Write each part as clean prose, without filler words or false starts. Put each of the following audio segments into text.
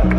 Good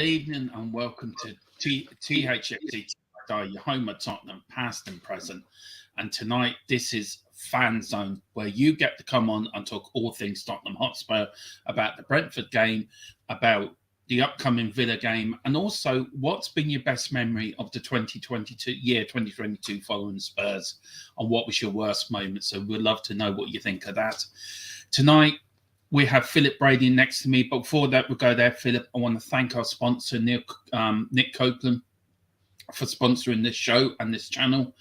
evening and welcome to Thfc, your home of Tottenham, past and present. And tonight, this is Fanzone, where you get to come on and talk all things Tottenham Hotspur, about the Brentford game, about the upcoming Villa game, and also what's been your best memory of the 2022 following Spurs, and what was your worst moment. So we'd love to know what you think of that. Tonight, we have Philip Brady next to me, but before that, we'll go there. Philip, I want to thank our sponsor, Nick Copeland, for sponsoring this show and this channel.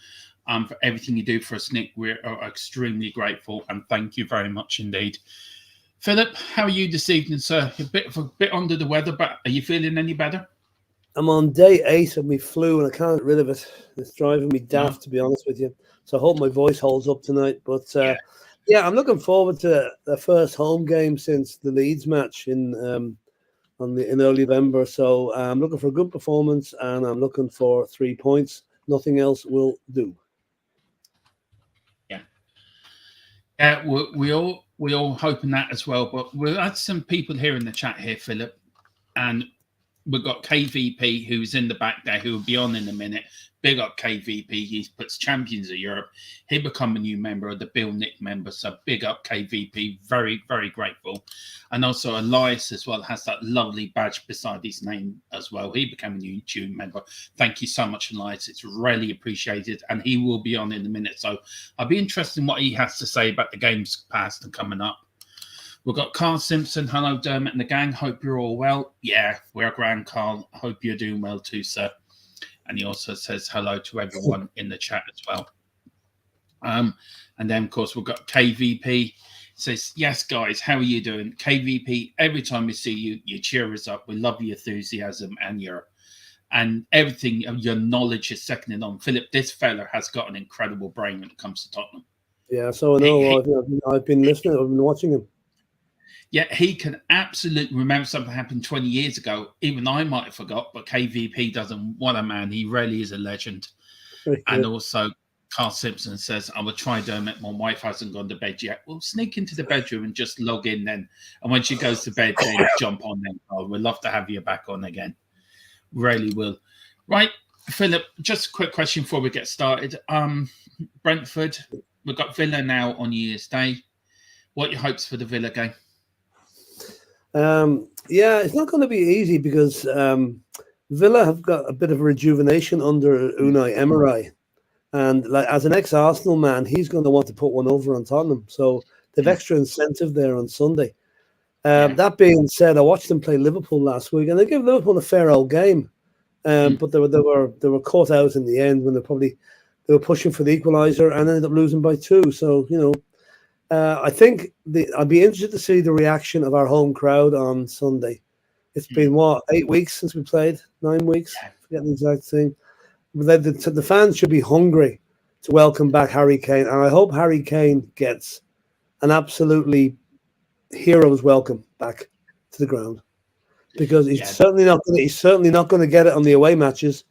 For everything you do for us, Nick, we're extremely grateful, and thank you very much indeed. Philip, how are you this evening, sir? A bit under the weather, but are you feeling any better? I'm on day 8 of my flu, and I can't get rid of it. It's driving me daft, to be honest with you. So I hope my voice holds up tonight. But yeah, I'm looking forward to the first home game since the Leeds match in early November. So I'm looking for a good performance, and I'm looking for 3 points. Nothing else will do. Yeah, we all hoping that as well. But we've had some people here in the chat here, Philip, and we've got KVP who's in the back there, who will be on in a minute. Big up KVP. He puts Champions of Europe. He become a new member of the Bill Nick member. So big up KVP. Very, very grateful. And also Elias as well has that lovely badge beside his name as well. He became a new member. Thank you so much, Elias. It's really appreciated. And he will be on in a minute. So I'll be interested in what he has to say about the games past and coming up. We've got Carl Simpson. Hello, Dermot and the gang. Hope you're all well. Yeah, we're grand, Carl. Hope you're doing well too, sir. And he also says hello to everyone in the chat as well. And then, of course, we've got KVP. Says, yes, guys, how are you doing? KVP, every time we see you, you cheer us up. We love your enthusiasm and everything, your knowledge is seconded on. Philip, this fella has got an incredible brain when it comes to Tottenham. Yeah, so I know. I've been listening. I've been watching him. Yeah, he can absolutely remember something happened 20 years ago. Even I might have forgot, but KVP doesn't. What a man. He really is a legend. And also, Carl Simpson says, I will try Dermot. My wife hasn't gone to bed yet. We'll sneak into the bedroom and just log in then. And when she goes to bed, then jump on then. Oh, we'd love to have you back on again. Really will. Right, Philip, just a quick question before we get started. Brentford, we've got Villa now on New Year's Day. What are your hopes for the Villa game? Yeah, it's not going to be easy because Villa have got a bit of a rejuvenation under Unai Emery, and like as an ex-Arsenal man, he's going to want to put one over on Tottenham. So they've extra incentive there on Sunday. That being said, I watched them play Liverpool last week, and they gave Liverpool a fair old game, but they were caught out in the end when they were pushing for the equaliser and ended up losing by 2. So I think I'd be interested to see the reaction of our home crowd on Sunday. It's been, 8 weeks since we played? 9 weeks? I forget the exact thing. But the fans should be hungry to welcome back Harry Kane. And I hope Harry Kane gets an absolutely hero's welcome back to the ground. Because he's certainly not going to get it on the away matches.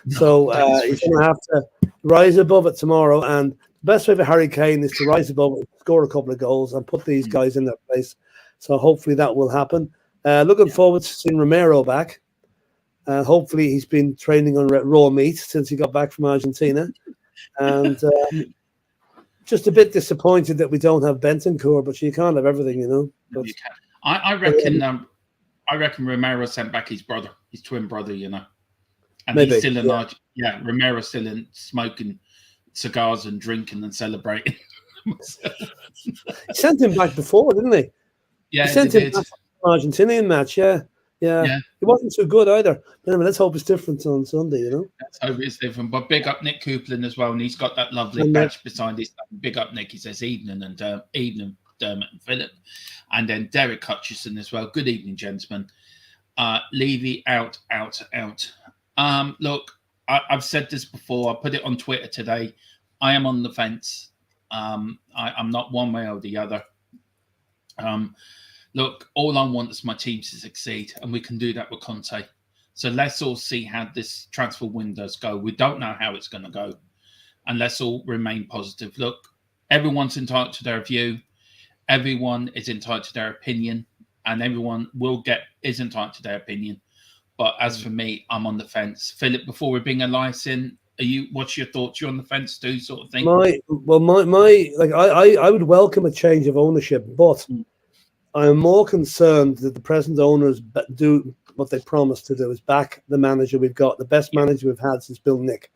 No, so he's going to have to rise above it tomorrow. And best way for Harry Kane is to rise above it, score a couple of goals, and put these guys in their place. So hopefully that will happen. Looking forward to seeing Romero back. Hopefully he's been training on raw meat since he got back from Argentina. And just a bit disappointed that we don't have Bentancur, but you can't have everything, you know. But, you can. I reckon. I reckon Romero sent back his brother, his twin brother. You know, and maybe, he's still in. Yeah, Romero's still in smoking cigars and drinking and celebrating. He sent him back before, didn't he? Yeah, he sent him back to the Argentinian match. Yeah. He wasn't too good either. But anyway, let's hope it's different on Sunday, you know. Let's hope it's different. But big up Nick Coupland as well, and he's got that lovely badge beside his name. Big up Nick. He says evening and evening Dermot and Philip, and then Derek Hutchison as well. Good evening, gentlemen. Levy out. Look, I've said this before. I put it on Twitter today. I am on the fence. I'm not one way or the other. Look, all I want is my team to succeed, and we can do that with Conte. So let's all see how this transfer windows go. We don't know how it's going to go, and let's all remain positive. Look, everyone's entitled to their view. Everyone is entitled to their opinion, and everyone is entitled to their opinion. But as for me, I'm on the fence. Philip, before we bring Elias in, what's your thoughts? You're on the fence too, sort of thing? I would welcome a change of ownership, but I am more concerned that the present owners do what they promised to do, is back the manager we've got, the best manager we've had since Bill Nick.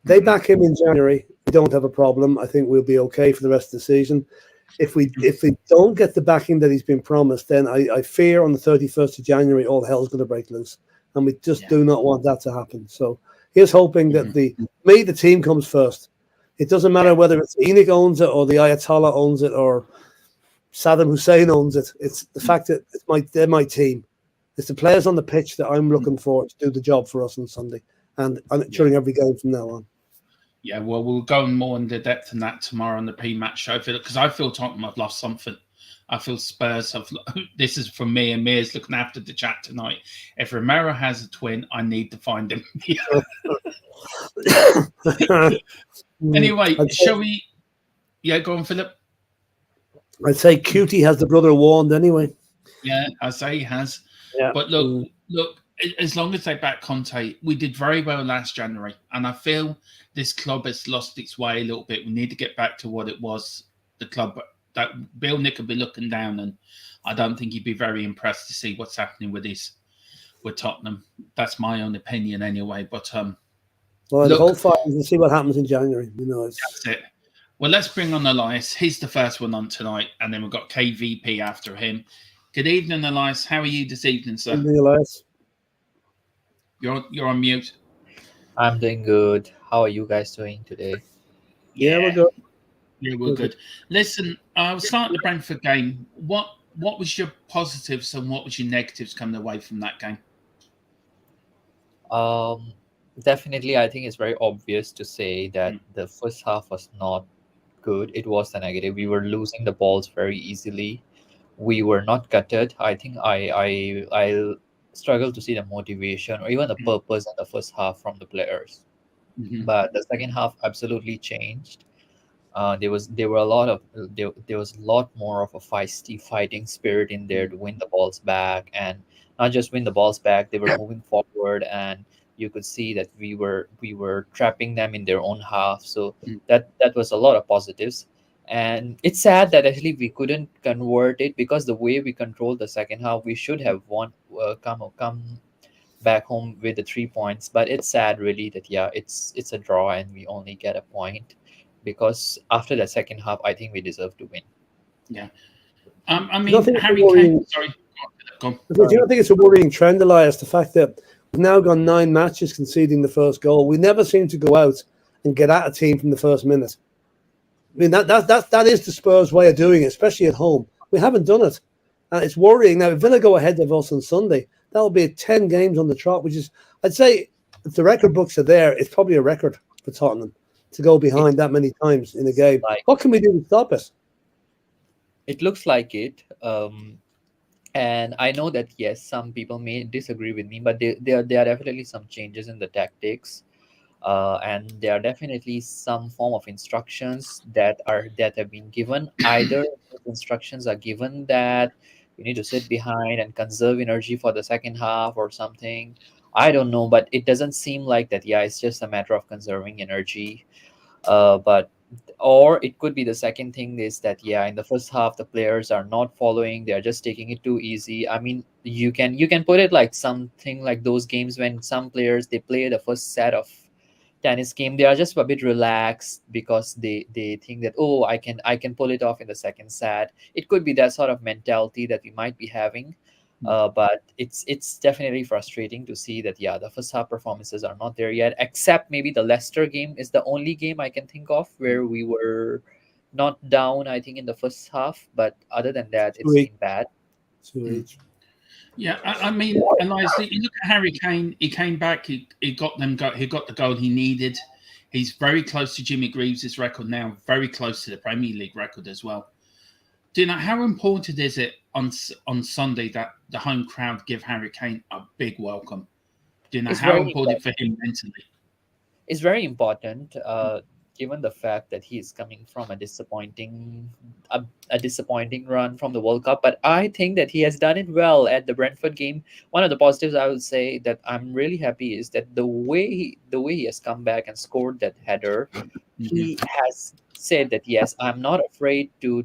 They back him in January. We don't have a problem. I think we'll be okay for the rest of the season. If we don't get the backing that he's been promised, then I fear on the 31st of January all hell's going to break loose, and we just do not want that to happen. So here's hoping that the team comes first. It doesn't matter whether it's Enoch owns it or the Ayatollah owns it or Saddam Hussein owns it. It's the fact that they're my team. It's the players on the pitch that I'm looking for to do the job for us on Sunday and during every game from now on. Yeah, well, we'll go more into depth in that tomorrow on the pre-match show, because I feel Tottenham have lost something. I feel Spurs have. This is from me, and Mia's looking after the chat tonight. If Romero has a twin, I need to find him. Anyway, shall we? Yeah, go on, Philip. I'd say Cutie has the brother warned anyway. Yeah, I say he has. Yeah. But look. As long as they back Conte, we did very well last January, and I feel this club has lost its way a little bit. We need to get back to what it was. The club that Bill Nick would be looking down, and I don't think he'd be very impressed to see what's happening with Tottenham. That's my own opinion, anyway. But the whole fight, we'll see what happens in January. That's it. Well, let's bring on Elias. He's the first one on tonight, and then we've got KVP after him. Good evening, Elias. How are you this evening, sir? Good evening, Elias. You're on mute. I'm doing good. How are you guys doing today? Yeah, we're good. Yeah, we're good. Listen, I'll start the Brentford game. What was your positives and what was your negatives coming away from that game? Definitely, I think it's very obvious to say that the first half was not good. It was the negative. We were losing the balls very easily. We were not gutted. I think I struggle to see the motivation or even the purpose in the first half from the players. But the second half absolutely changed. There was a lot more of a feisty fighting spirit in there to win the balls back, and not just win the balls back. They were moving forward, and you could see that we were trapping them in their own half. So that was a lot of positives. And it's sad that actually we couldn't convert it, because the way we controlled the second half, we should have won, come back home with the 3 points. But it's sad, really, that it's a draw and we only get a point, because after the second half, I think we deserve to win. Yeah, I mean, Harry Kane. Sorry, go on. Do you not think it's a worrying trend, Elias? The fact that we've now gone 9 matches conceding the first goal. We never seem to go out and get at a team from the first minute. I mean, that is the Spurs way of doing it, especially at home. We haven't done it. And it's worrying. Now, if Villa go ahead of us on Sunday, that'll be 10 games on the trot, which is, I'd say, if the record books are there, it's probably a record for Tottenham to go behind that many times in a game. What can we do to stop it? It looks like it. And I know that, yes, some people may disagree with me, but there are definitely some changes in the tactics. And there are definitely some form of instructions that have been given. Either those instructions are given that you need to sit behind and conserve energy for the second half or something. I don't know, but it doesn't seem like that. Yeah, it's just a matter of conserving energy. But or it could be the second thing is that, yeah, in the first half the players are not following, they're just taking it too easy. I mean, you can put it like something like those games when some players they play the first set of tennis game, they are just a bit relaxed because they think that, oh, I can pull it off in the second set. It could be that sort of mentality that we might be having. But it's definitely frustrating to see that, yeah, the first half performances are not there yet, except maybe the Leicester game is the only game I can think of where we were not down, I think, in the first half. But other than that, it's Sweet. been bad. Sweet. Yeah, I mean, Elias, you look at Harry Kane. He came back. He got them. He got the goal he needed. He's very close to Jimmy Greaves' record now. Very close to the Premier League record as well. Do you know how important is it on Sunday that the home crowd give Harry Kane a big welcome? Do you know It's how very important for him mentally? it's very important, given the fact that he is coming from a disappointing run from the World Cup. But I think that he has done it well at the Brentford game. One of the positives I would say that I'm really happy is that the way he has come back and scored that header, Mhm. he has said that, yes, I'm not afraid to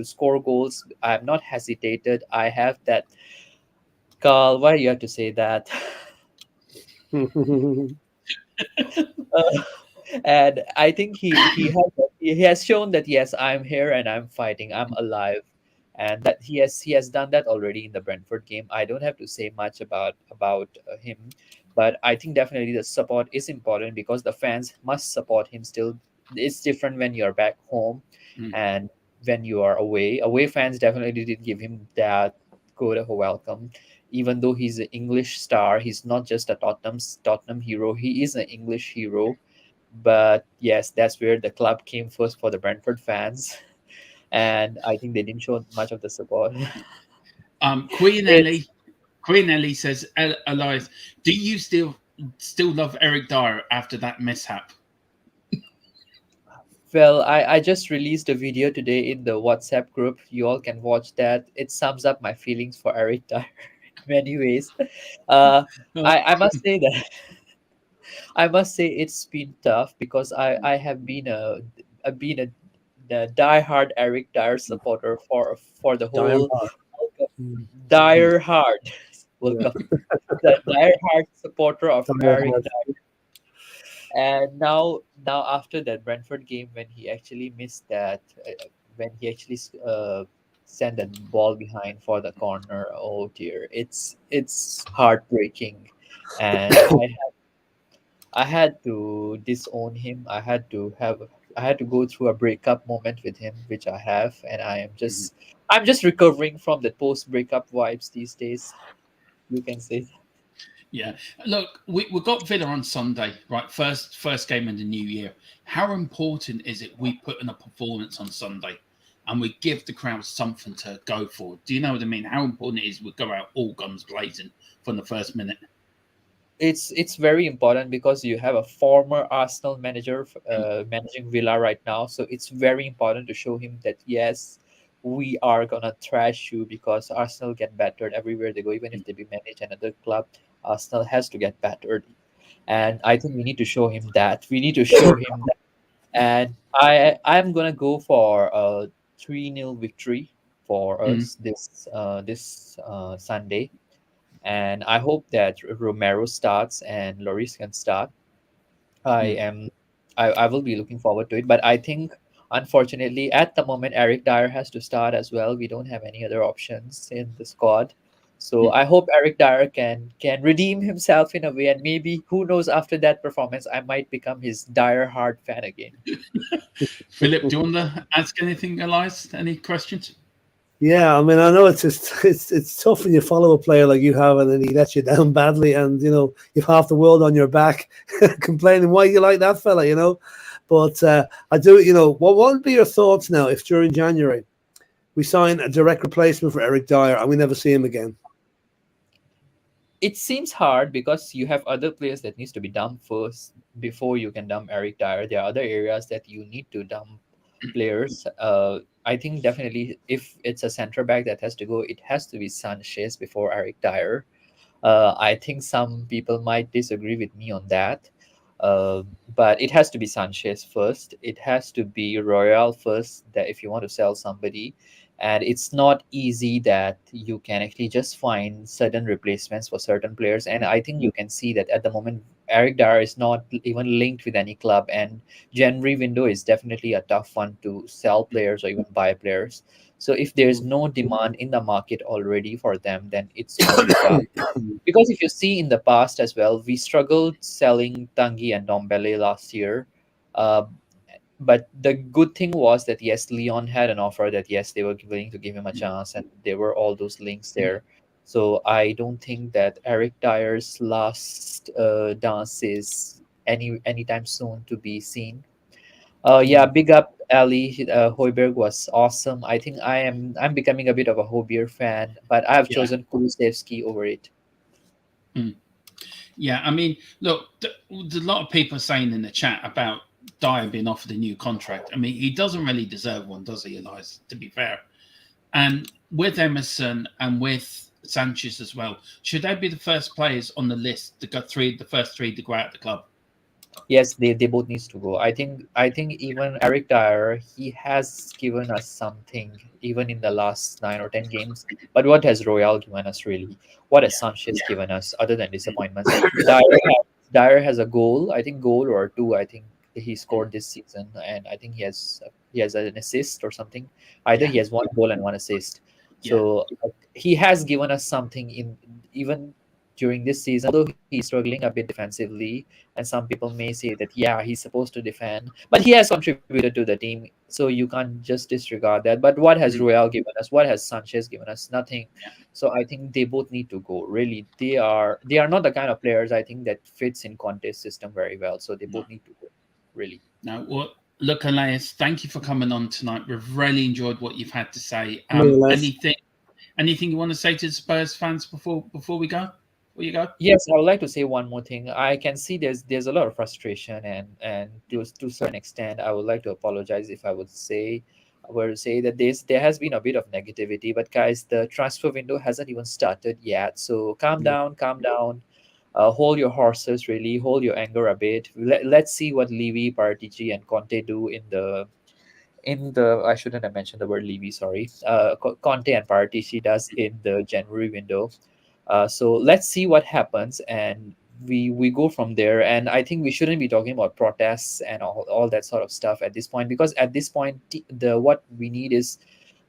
score goals. I'm not hesitated. I have that. Carl, why do you have to say that? Uh, and I think he has shown that, yes, I'm here and I'm fighting, I'm alive, and that he has done that already in the Brentford game. I don't have to say much about him, but I think definitely the support is important because the fans must support him still. It's different when you're back home, Mm. and when you are away. Away fans definitely did give him that good of a welcome. Even though he's an English star, he's not just a Tottenham hero. He is an English hero. But yes, that's where the club came first for the Brentford fans, and I think they didn't show much of the support. Queen It's Ellie. Queen Ellie says, Elias, do you still love Eric Dyer after that mishap? Well, I just released a video today in the WhatsApp group. You all can watch that. It sums up my feelings for Eric Dyer in many ways. Uh, Oh, I must say that I must say it's been tough because I have been a diehard Eric Dyer supporter for the Dying whole bar. World Cup. Mm. Dire hard World Yeah. Cup. The dire hard supporter of Dying Eric hard. Dyer. And now after that Brentford game, when he actually missed that, when he actually sent that ball behind for the corner, oh dear, it's heartbreaking. And I had to disown him. I had to go through a breakup moment with him, which I have, and I'm just recovering from the post breakup vibes these days. You can say. yeah. Look, we got Villa on Sunday, right? First game in the new year. How important is it we put in a performance on Sunday and we give the crowd something to go for? Do you know what I mean? How important it is we go out all guns blazing from the first minute? It's very important because you have a former Arsenal manager managing Villa right now, so it's very important to show him that, yes, we are gonna trash you because Arsenal get battered everywhere they go. Even if they be manage another club, Arsenal has to get battered, and I think we need to show him that. We need to show him that, and I'm gonna go for a 3-0 victory for Mm, us this Sunday, and I hope that Romero starts and Lloris can start. I mm. am I will be looking forward to it. But I think, unfortunately, at the moment Eric Dyer has to start as well. We don't have any other options in the squad. So I hope Eric Dyer can redeem himself in a way, and maybe, who knows, after that performance I might become his dire hard fan again. Philip, do you want to ask anything, Elias? Any questions? Yeah, I mean, I know it's just it's tough when you follow a player like you have, and then he lets you down badly, and you've half the world on your back, complaining why you like that fella. But I do, what would be your thoughts now if during January we sign a direct replacement for Eric Dyer and we never see him again? it seems hard because you have other players that needs to be dumped first before you can dump Eric Dyer. There are other areas that you need to dump players. I think definitely if it's a center back that has to go, it has to be Sanchez before Eric Dyer. I think some people might disagree with me on that. Uh, but it has to be Sanchez first. It has to be Royal first. That if you want to sell somebody, and it's not easy that you can actually just find certain replacements for certain players. And I think you can see that at the moment, Eric Dyer is not even linked with any club, and January window is definitely a tough one to sell players or even buy players. So if there's no demand in the market already for them, then it's going to be tough. Because if you see in the past as well, we struggled selling Tanguy and Dombele last year. Uh, but the good thing was that yes, Leon had an offer that yes, they were willing to give him a chance, and there were all those links there. So I don't think that Eric Dyer's last dance is anytime soon to be seen. Yeah, big up Ali. Hoiberg was awesome. I think I'm becoming a bit of a Hobier fan, but I have Yeah. chosen Kulusevski over it. Yeah, I mean, look, there's a lot of people saying in the chat about Dyer being offered a new contract. I mean, he doesn't really deserve one, does he, Elias? To be fair, and with Emerson and with Sanchez as well, should they be the first players on the list to go the first three to go out of the club? Yes, they both needs to go. I think even Eric Dyer, he has given us something even in the last 9 or 10 games. But what has Royal given us really? What has Sanchez given us other than disappointments? Dyer has a goal, I think goal or two. I think he scored this season, and I think he has an assist or something. Either he Yeah. has one goal and one assist. Yeah. So he has given us something in even during this season, although he's struggling a bit defensively, and some people may say that yeah, he's supposed to defend, but he has contributed to the team, so you can't just disregard that. But what has Royal given us? What has Sanchez given us? Nothing. So I think they both need to go. Really, they are not the kind of players I think that fits in Conte's system very well, so they both need to go, really. Now, well, look, Elias, thank you for coming on tonight. We've really enjoyed what you've had to say. No less. Anything you want to say to the Spurs fans before we go? Before you go? Yes, I would like to say one more thing. I can see there's a lot of frustration, and to a certain extent, I would like to apologize if I were to say that there has been a bit of negativity. But guys, the transfer window hasn't even started yet, so calm down. Hold your horses, really. Hold your anger a bit. Let's see what Levy, Partigi, and Conte do in the I shouldn't have mentioned the word Levy, sorry. Conte and Partigi does in the January window. So let's see what happens, and we go from there. And I think we shouldn't be talking about protests and all that sort of stuff at this point, because at this point the what we need is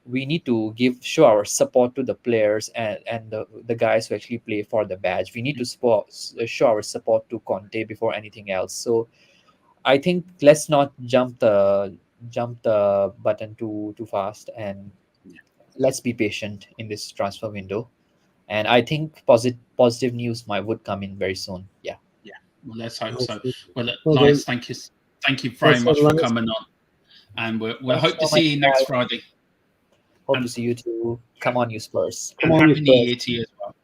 we need to show our support to the players and the guys who actually play for the badge. We need to show our support to Conte before anything else. So I think let's not jump the button too fast, and let's be patient in this transfer window. And I think positive news would come in very soon. Yeah. Yeah. Well, let's hope so. Well, Well done. Elias, thank you very That's much what for Elias- coming on, and we'll Thanks hope to so much, see you next guys. Friday. Hope And- to see you too. Come on, you Spurs. And Come on, Happy you New Spurs. Year to you as well.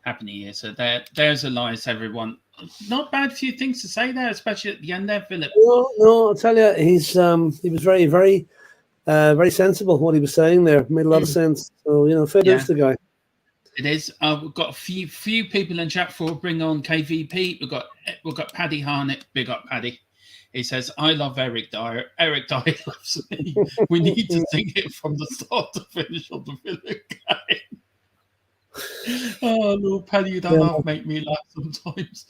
Happy New Year. So there's Elias, everyone. Not bad few things to say there, especially at the end there, Philip. No, I'll tell you, he was very, very, very sensible. What he was saying there made a lot of sense. So fair dues to the guy. It is. We've got a few people in chat for bring on KVP. We've got Paddy Harnett. Big up, Paddy. He says, "I love Eric Dyer. Eric Dyer loves me. We need to sing it from the start to finish of the Villa game." Oh, Lord, Paddy, you don't have to make me laugh sometimes.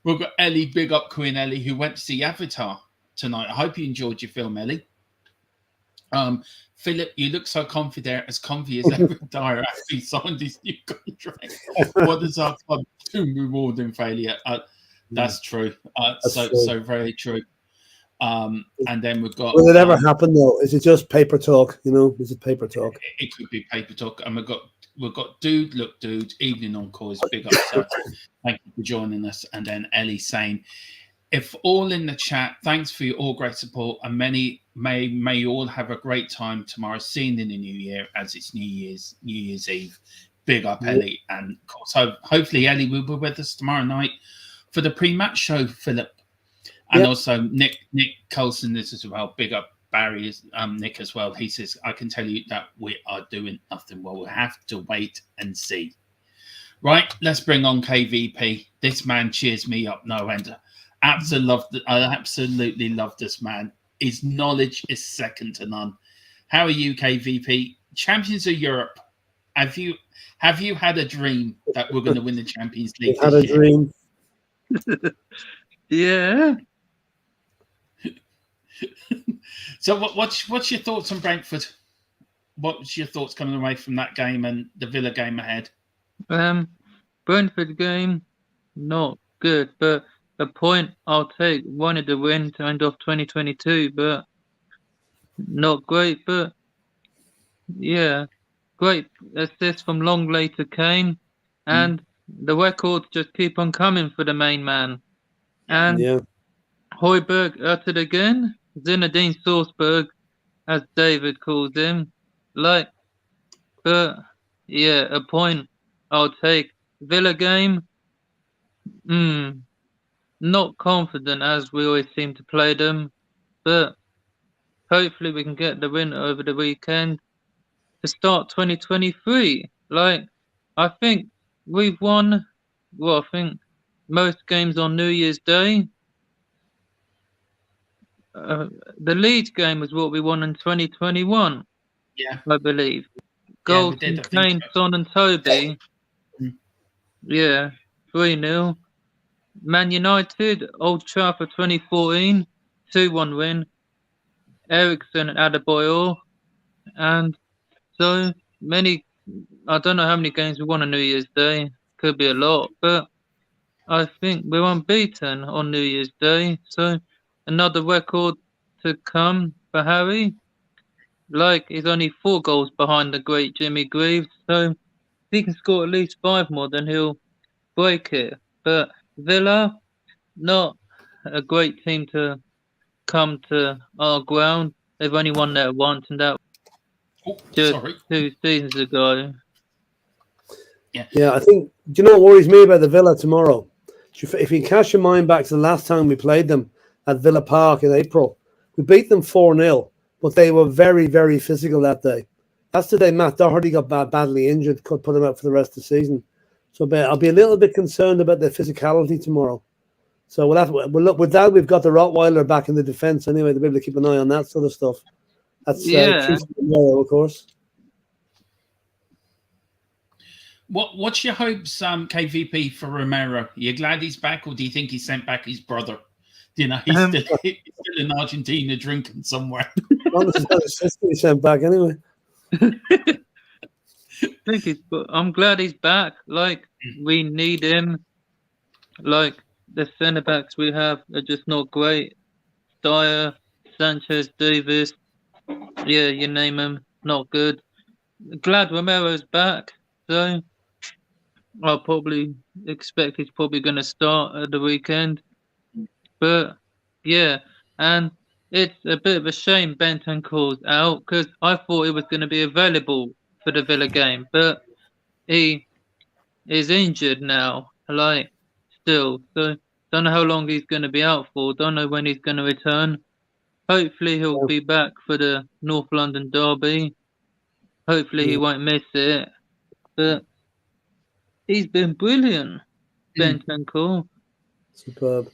We've got Ellie. Big up, Queen Ellie, who went to see Avatar tonight. I hope you enjoyed your film, Ellie. Philip, you look so confident, as comfy as Eric Dyer after he signed his new contract. What does our club do rewarding failure? That's true. So very true. And then we've got. Will it ever happen though? Is it just paper talk? Is it paper talk? It could be paper talk. And we've got Dude, evening on calls. Big up, sir. Thank you for joining us. And then Ellie saying, if all in the chat, thanks for your all great support, and may you all have a great time tomorrow, seeing in the new year as it's New Year's Eve. big up Ellie, and of course, hopefully Ellie will be with us tomorrow night for the pre-match show, Philip, and also Nick Colson is as well. Big up Barry, Nick as well. He says, I can tell you that we are doing nothing. Well, we'll have to wait and see. Right, let's bring on KVP. This man cheers me up no end. I absolutely love this man. His knowledge is second to none. How are you, KVP? Champions of Europe. Have you had a dream that we're going to win the Champions League? Had a dream. Yeah. So what's your thoughts on Brentford? What's your thoughts coming away from that game and the Villa game ahead? Brentford game, not good, but a point I'll take. Wanted to win to end off 2022, but not great. But yeah, great assist from Longley to Kane, and the records just keep on coming for the main man. And Højbjerg at it again. Zinedine Salzburg, as David calls him. But yeah, a point I'll take. Villa game, not confident as we always seem to play them, but hopefully we can get the win over the weekend to start 2023. I think we've won, I think most games on New Year's Day. The Leeds game was what we won in 2021. Yeah, I believe. Goals from Kane, Son, and Toby. Yeah, 3-0. Man United, Old Trafford 2014, 2-1 win. Ericsson and Adebayor. And so many, I don't know how many games we won on New Year's Day. Could be a lot, but I think we're unbeaten on New Year's Day. So another record to come for Harry. He's only 4 goals behind the great Jimmy Greaves. So if he can score at least 5 more, then he'll break it. But Villa, not a great team to come to our ground. They've only won there once, and that just 2 seasons ago. Yeah, I think, do you know what worries me about the Villa tomorrow? If you cast your mind back to the last time we played them at Villa Park in April, we beat them 4-0, but they were very, very physical that day. That's the day Matt Doherty got badly injured, could put him out for the rest of the season. So I'll be a little bit concerned about the physicality tomorrow. So look, with that, we've got the Rottweiler back in the defence anyway, to be able to keep an eye on that sort of stuff. That's of course. What's your hopes, KVP, for Romero? Are you glad he's back, or do you think he sent back his brother? You know, he's still in Argentina drinking somewhere. He sent back anyway. I'm glad he's back. We need him. The centre backs we have are just not great. Dyer, Sanchez, Davis, you name them, not good. Glad Romero's back, so I'll probably expect he's probably going to start at the weekend. But yeah, and it's a bit of a shame Bentancur's out, because I thought he was going to be available for the Villa game, but he is injured now, still. So don't know how long he's going to be out for. Don't know when he's going to return. Hopefully he'll be back for the North London derby. Hopefully he won't miss it. But he's been brilliant, Bentancur. Superb.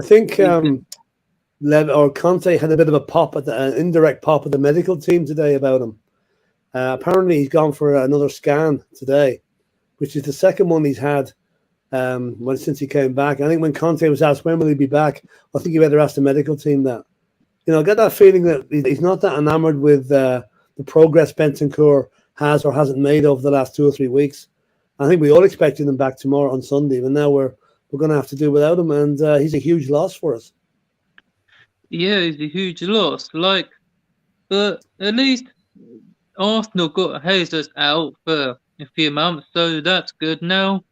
I think Conte had a bit of a pop at an indirect pop at the medical team today about him. Apparently he's gone for another scan today, which is the second one he's had since he came back. I think when Conte was asked when will he be back, I think he better ask the medical team that. I get that feeling that he's not that enamored with the progress Bentancur has or hasn't made over the last 2 or 3 weeks. I think we all expected him back tomorrow on Sunday, but now we're going to have to do without him, and he's a huge loss for us. Yeah, he's a huge loss. But at least Arsenal got Jesus out for a few months, so that's good. Now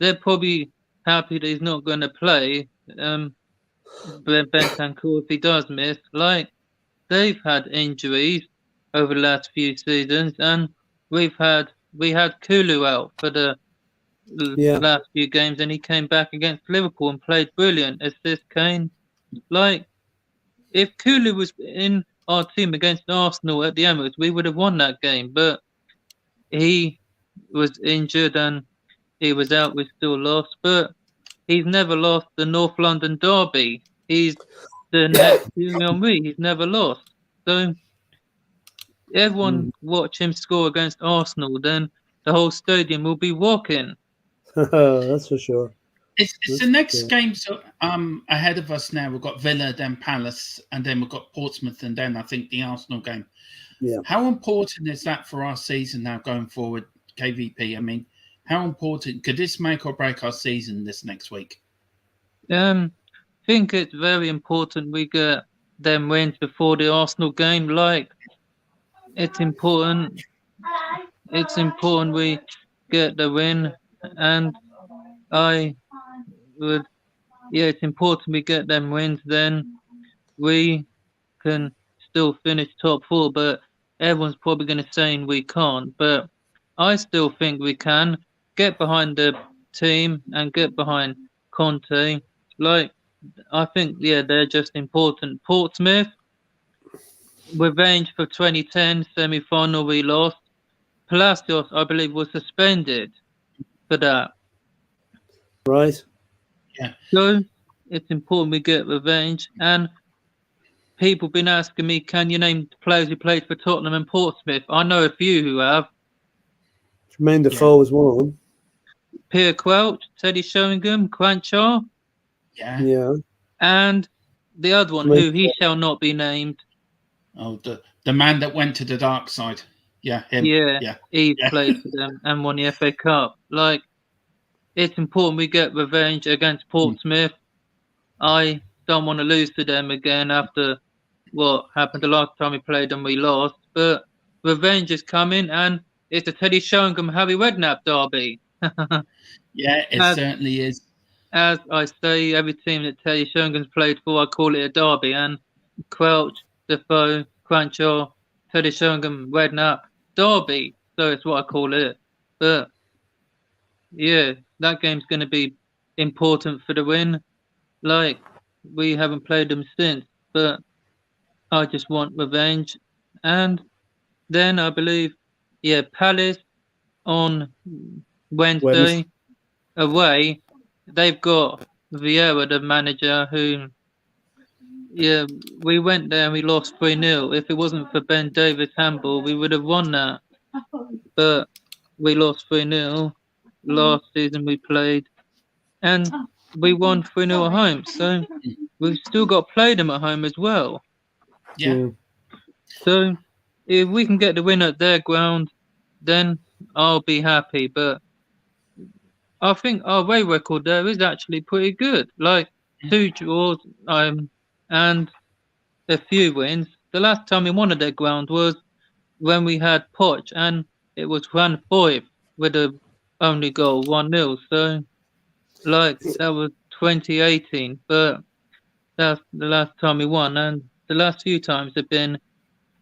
they're probably happy that he's not going to play. Bentancur, if he does miss, they've had injuries over the last few seasons, and we've had we had Kulu out for the Yeah. last few games, and he came back against Liverpool and played brilliant. Assist Kane. Like, if Kulu was in our team against Arsenal at the Emirates, we would have won that game. But he was injured and he was out. We still lost. But he's never lost the North London derby. He's the next Thierry Henry. He's never lost. So everyone watch him score against Arsenal, then the whole stadium will be walking. That's for sure. It's the next game ahead of us now. We've got Villa, then Palace, and then we've got Portsmouth, and then I think the Arsenal game. Yeah. How important is that for our season now going forward, KVP? I mean, how important could this make or break our season this next week? I think it's very important we get them wins before the Arsenal game. Like, it's important. It's important we get the win, and it's important we get them wins. Then we can still finish top four, but everyone's probably going to say we can't. But I still think we can get behind the team and get behind Conte. Like, I think, they're just important. Portsmouth, revenge for 2010 semi-final we lost. Palacios, I believe, was suspended for that. Right. Yeah. So it's important we get revenge. And people been asking me, can you name players who played for Tottenham and Portsmouth? I know a few who have. Jermaine Defoe was one of them. Pierre Quelch, Teddy Sheringham, Quanchar. Yeah. And the other one, who he shall not be named. Oh, the man that went to the dark side. Yeah, him. Yeah. He played for them and won the FA Cup. Like, it's important we get revenge against Portsmouth. I don't want to lose to them again after what happened the last time we played and we lost. But revenge is coming, and it's the Teddy Sheringham Harry Redknapp derby. Yeah, it certainly is. As I say, every team that Teddy Sheringham's played for, I call it a derby. And Quelch, Defoe, Quanchar, Teddy Sheringham, Redknapp, derby. So it's what I call it. But yeah, that game's going to be important for the win. Like, we haven't played them since, but I just want revenge. And then I believe, Palace on Wednesday away. They've got Vieira, the manager, who, we went there and we lost 3-0. If it wasn't for Ben Davis handball, we would have won that. But we lost 3-0. Last season we played, and we won 3-0 at home. So we've still got to play them at home as well. Yeah. So if we can get the win at their ground, then I'll be happy. But I think our away record there is actually pretty good. Like 2 draws and a few wins. The last time we won at their ground was when we had Poch, and it was 1-5 with the only goal, 1-0. So, like, that was 2018. But that's the last time we won. And the last few times have been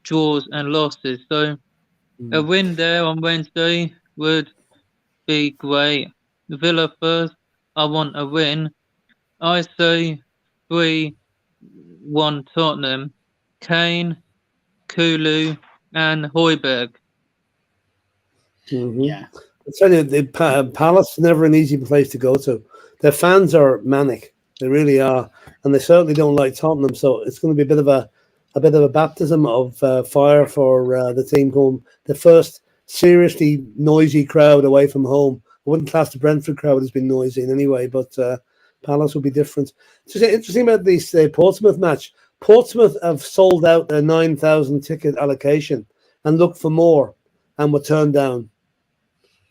draws and losses. So, a win there on Wednesday would be great. Villa first, I want a win. I say 3-1 Tottenham. Kane, Kulu, and Højbjerg. Yeah. I tell you, the Palace is never an easy place to go to. Their fans are manic. They really are, and they certainly don't like Tottenham. So it's going to be a bit of a baptism of fire for the team home. The first seriously noisy crowd away from home. I wouldn't class the Brentford crowd as being noisy in any way, but Palace will be different. It's interesting about this Portsmouth match. Portsmouth have sold out their 9,000 ticket allocation and looked for more and were turned down.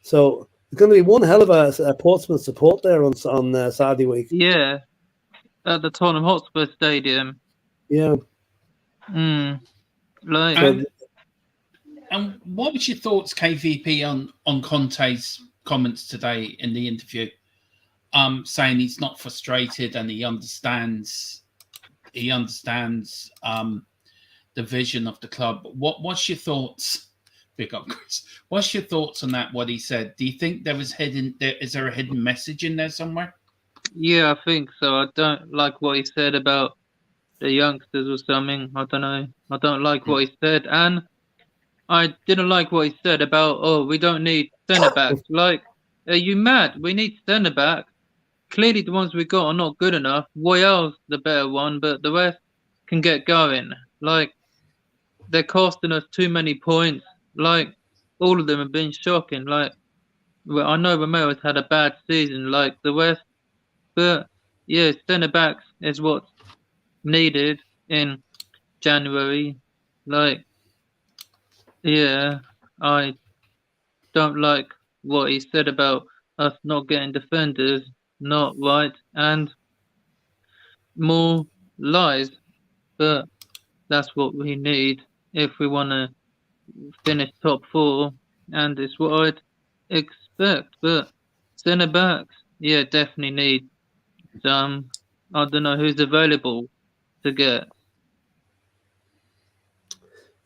So there's going to be one hell of a Portsmouth support there on Saturday week. Yeah, at the Tottenham Hotspur Stadium. Yeah. Like, and what was your thoughts, KVP, on Conte's comments today in the interview, saying he's not frustrated and he understands the vision of the club? What's your thoughts Big up, Chris. What's your thoughts on that? What he said? Do you think there was is there a hidden message in there somewhere? Yeah, I think so. I don't like what he said about the youngsters or something. I don't know. I don't like what he said, and I didn't like what he said about, oh, we don't need centre backs. Like, are you mad? We need centre backs. Clearly, the ones we got are not good enough. Royale's the better one, but the rest can get going. Like, they're costing us too many points. Like, all of them have been shocking. Like, well, I know Romero's had a bad season, like the rest, but yeah, centre backs is what's needed in January. Like, yeah, I don't like what he said about us not getting defenders. Not right, and more lies. But that's what we need if we want to finish top 4, and it's what I'd expect. But centre backs, yeah, definitely need some. I don't know who's available to get.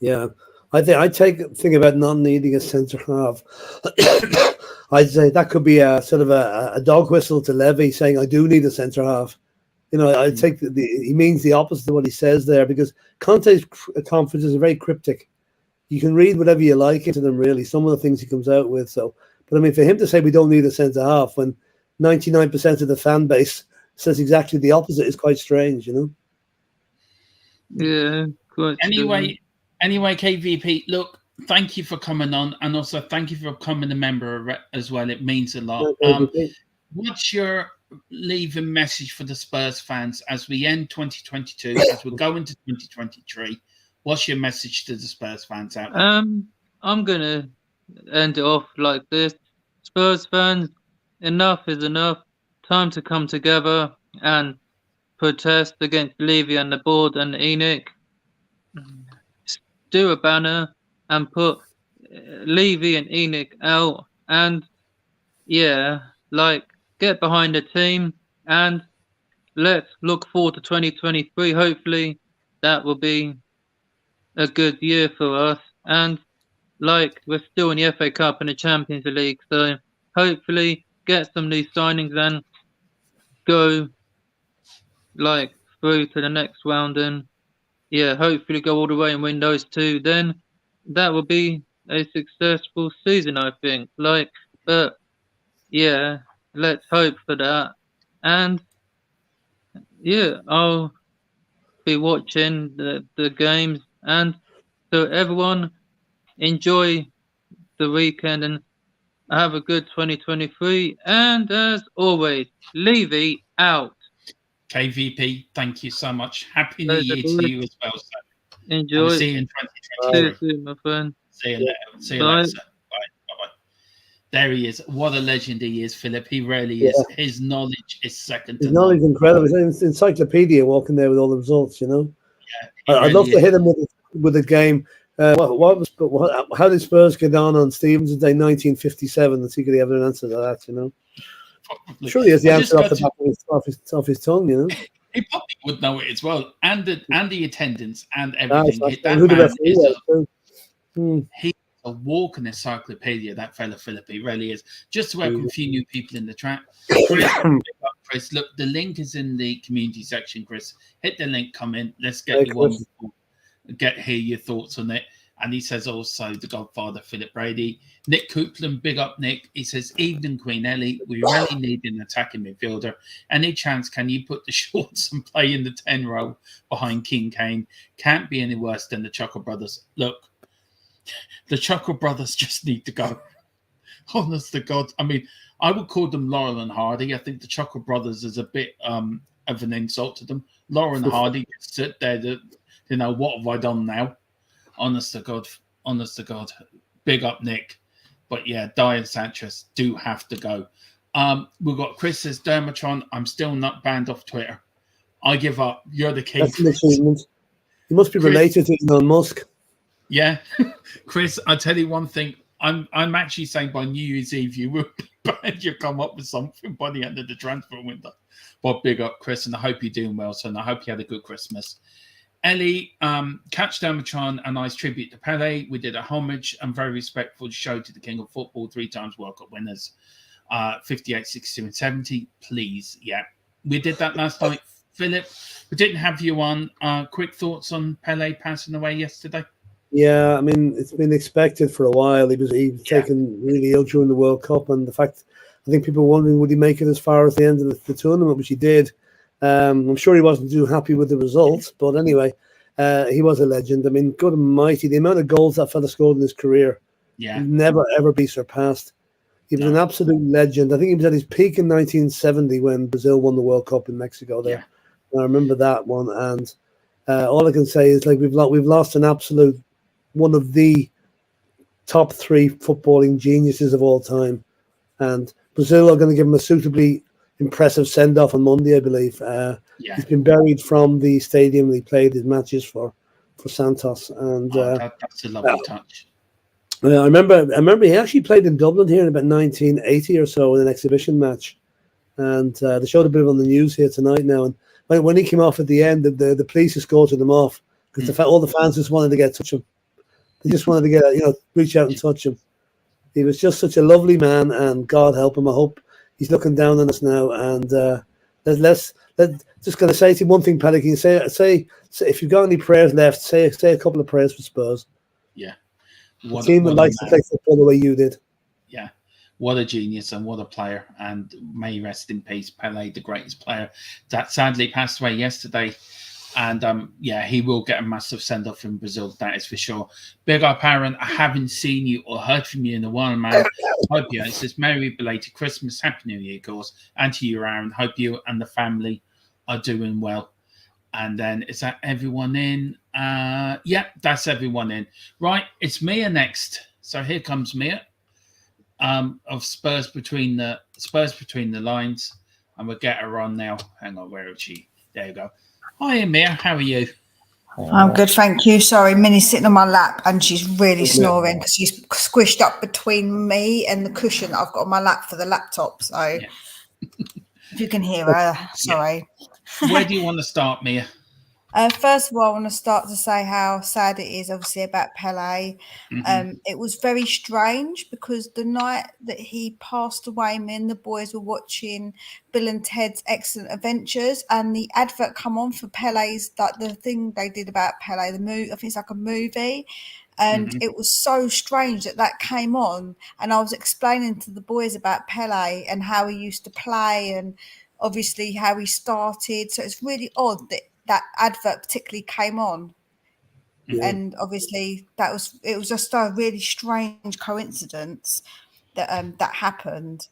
Yeah, I think about not needing a centre half. I'd say that could be a sort of a dog whistle to Levy saying I do need a centre half. You know, I take he means the opposite of what he says there, because Conte's conferences are very cryptic. You can read whatever you like into them, really. Some of the things he comes out with. So, but I mean, for him to say we don't need a centre half when 99% of the fan base says exactly the opposite is quite strange, you know. Yeah, quite Anyway, KVP, look, thank you for coming on, and also thank you for becoming a member as well. It means a lot. What's your leaving message for the Spurs fans as we end 2022, as we go into 2023? What's your message to the Spurs fans out there? I'm gonna end it off like this. Spurs fans, enough is enough. Time to come together and protest against Levy and the board and ENIC. Do a banner and put Levy and ENIC out, and yeah, like, get behind the team, and let's look forward to 2023. Hopefully that will be a good year for us, and like, we're still in the FA Cup and the Champions League, so hopefully get some new signings and go like through to the next round, and yeah, hopefully go all the way and win those 2. Then that will be a successful season, I think. Like, but yeah, let's hope for that. And yeah, I'll be watching the games, and so everyone enjoy the weekend and have a good 2023. And as always, Levy out. KVP, thank you so much. Happy New Year to you as well, sir. Enjoy. We'll see you in 2023. See you soon, my friend. See you later. See you later, sir. Bye. Bye-bye. There he is. What a legend he is, Philip. He really is. His knowledge is second to none. His knowledge is incredible. It's an encyclopedia walking there with all the results, you know. Yeah, I'd love to hit him with a game. How did Spurs get on Stevens' Day 1957? Let's see, could he have an answer to that, you know? Probably. Sure, he has the answer off the back off his tongue, you know. He probably would know it as well, and the attendance and everything. He's a walking encyclopedia, that fella Philip. He really is. Just to welcome a few new people in the chat. Chris, look, the link is in the community section. Chris, hit the link, come in. Let's get you on. Hear your thoughts on it. And he says also the Godfather Philip Brady. Nick Coupland, big up Nick. He says, evening Queen Ellie. We really need an attacking midfielder. Any chance can you put the shorts and play in the 10 row behind King Kane? Can't be any worse than the Chuckle Brothers. Look, the Chuckle Brothers just need to go. Honest to God. I mean, I would call them Laurel and Hardy. I think the Chuckle Brothers is a bit of an insult to them. Laurel and Hardy just sit there, what have I done now? Honest to God. Big up, Nick. But yeah, Dyer Sanchez do have to go. We've got Chris says, Dermatron, I'm still not banned off Twitter. I give up. You're the king. That's an achievement. You must be related to Elon Musk. Yeah. Chris, I'll tell you one thing. I'm actually saying by New Year's Eve, you will be banned. You come up with something by the end of the transfer window. But big up, Chris, and I hope you're doing well, son. I hope you had a good Christmas. Ellie, Catch Dermatron and I's tribute to Pele. We did a homage and very respectful show to the King of Football, 3 times World Cup winners, 58, 62, and 70. Please, yeah. We did that last night. Philip, we didn't have you on. Quick thoughts on Pele passing away yesterday? Yeah, I mean, it's been expected for a while. He was taken really ill during the World Cup, and the fact, I think people were wondering, would he make it as far as the end of the tournament, which he did. I'm sure he wasn't too happy with the results, but anyway, he was a legend. I mean, good and mighty, the amount of goals that fella scored in his career will never, ever be surpassed. He was an absolute legend. I think he was at his peak in 1970 when Brazil won the World Cup in Mexico there. Yeah. I remember that one, and all I can say is, like, we've lost an absolute one of the top 3 footballing geniuses of all time, and Brazil are going to give him a suitably impressive send-off on Monday, I believe. He's been buried from the stadium he played his matches for Santos, and that's a lovely touch. I remember he actually played in Dublin here in about 1980 or so in an exhibition match, and they showed a bit on the news here tonight now. And when he came off at the end, the police escorted him off because all the fans just wanted to get touch him. They just wanted to get, reach out and touch him. He was just such a lovely man, and God help him. I hope he's looking down on us now. And let's just going to say to him one thing, Paddy. Can you say if you've got any prayers left, say a couple of prayers for Spurs. Yeah, a team that likes to play football the way you did. Yeah, what a genius and what a player. And may he rest in peace, Pele, the greatest player that sadly passed away yesterday. And he will get a massive send off in Brazil, that is for sure. Big up, Aaron. I haven't seen you or heard from you in a while, man. Hope you. It says Merry belated Christmas, Happy New Year, of course. And to you, Aaron. Hope you and the family are doing well. And then is that everyone in? That's everyone in. Right, it's Mia next. So here comes Mia of Spurs Between the Lines, and we'll get her on now. Hang on, where is she? There you go. Hi, Mia. How are you? I'm good, thank you. Sorry, Minnie's sitting on my lap and she's really snoring because she's squished up between me and the cushion that I've got on my lap for the laptop. So if you can hear her, sorry. Where do you want to start, Mia? First of all, I want to start to say how sad it is, obviously, about Pele. It was very strange because the night that he passed away, me and the boys were watching Bill and Ted's Excellent Adventures, and the advert come on for Pele's, like the thing they did about Pele, the movie. I think it's like a movie. And it was so strange that came on, and I was explaining to the boys about Pele and how he used to play and obviously how he started. So it's really odd that advert particularly came on, and obviously it was just a really strange coincidence that that happened.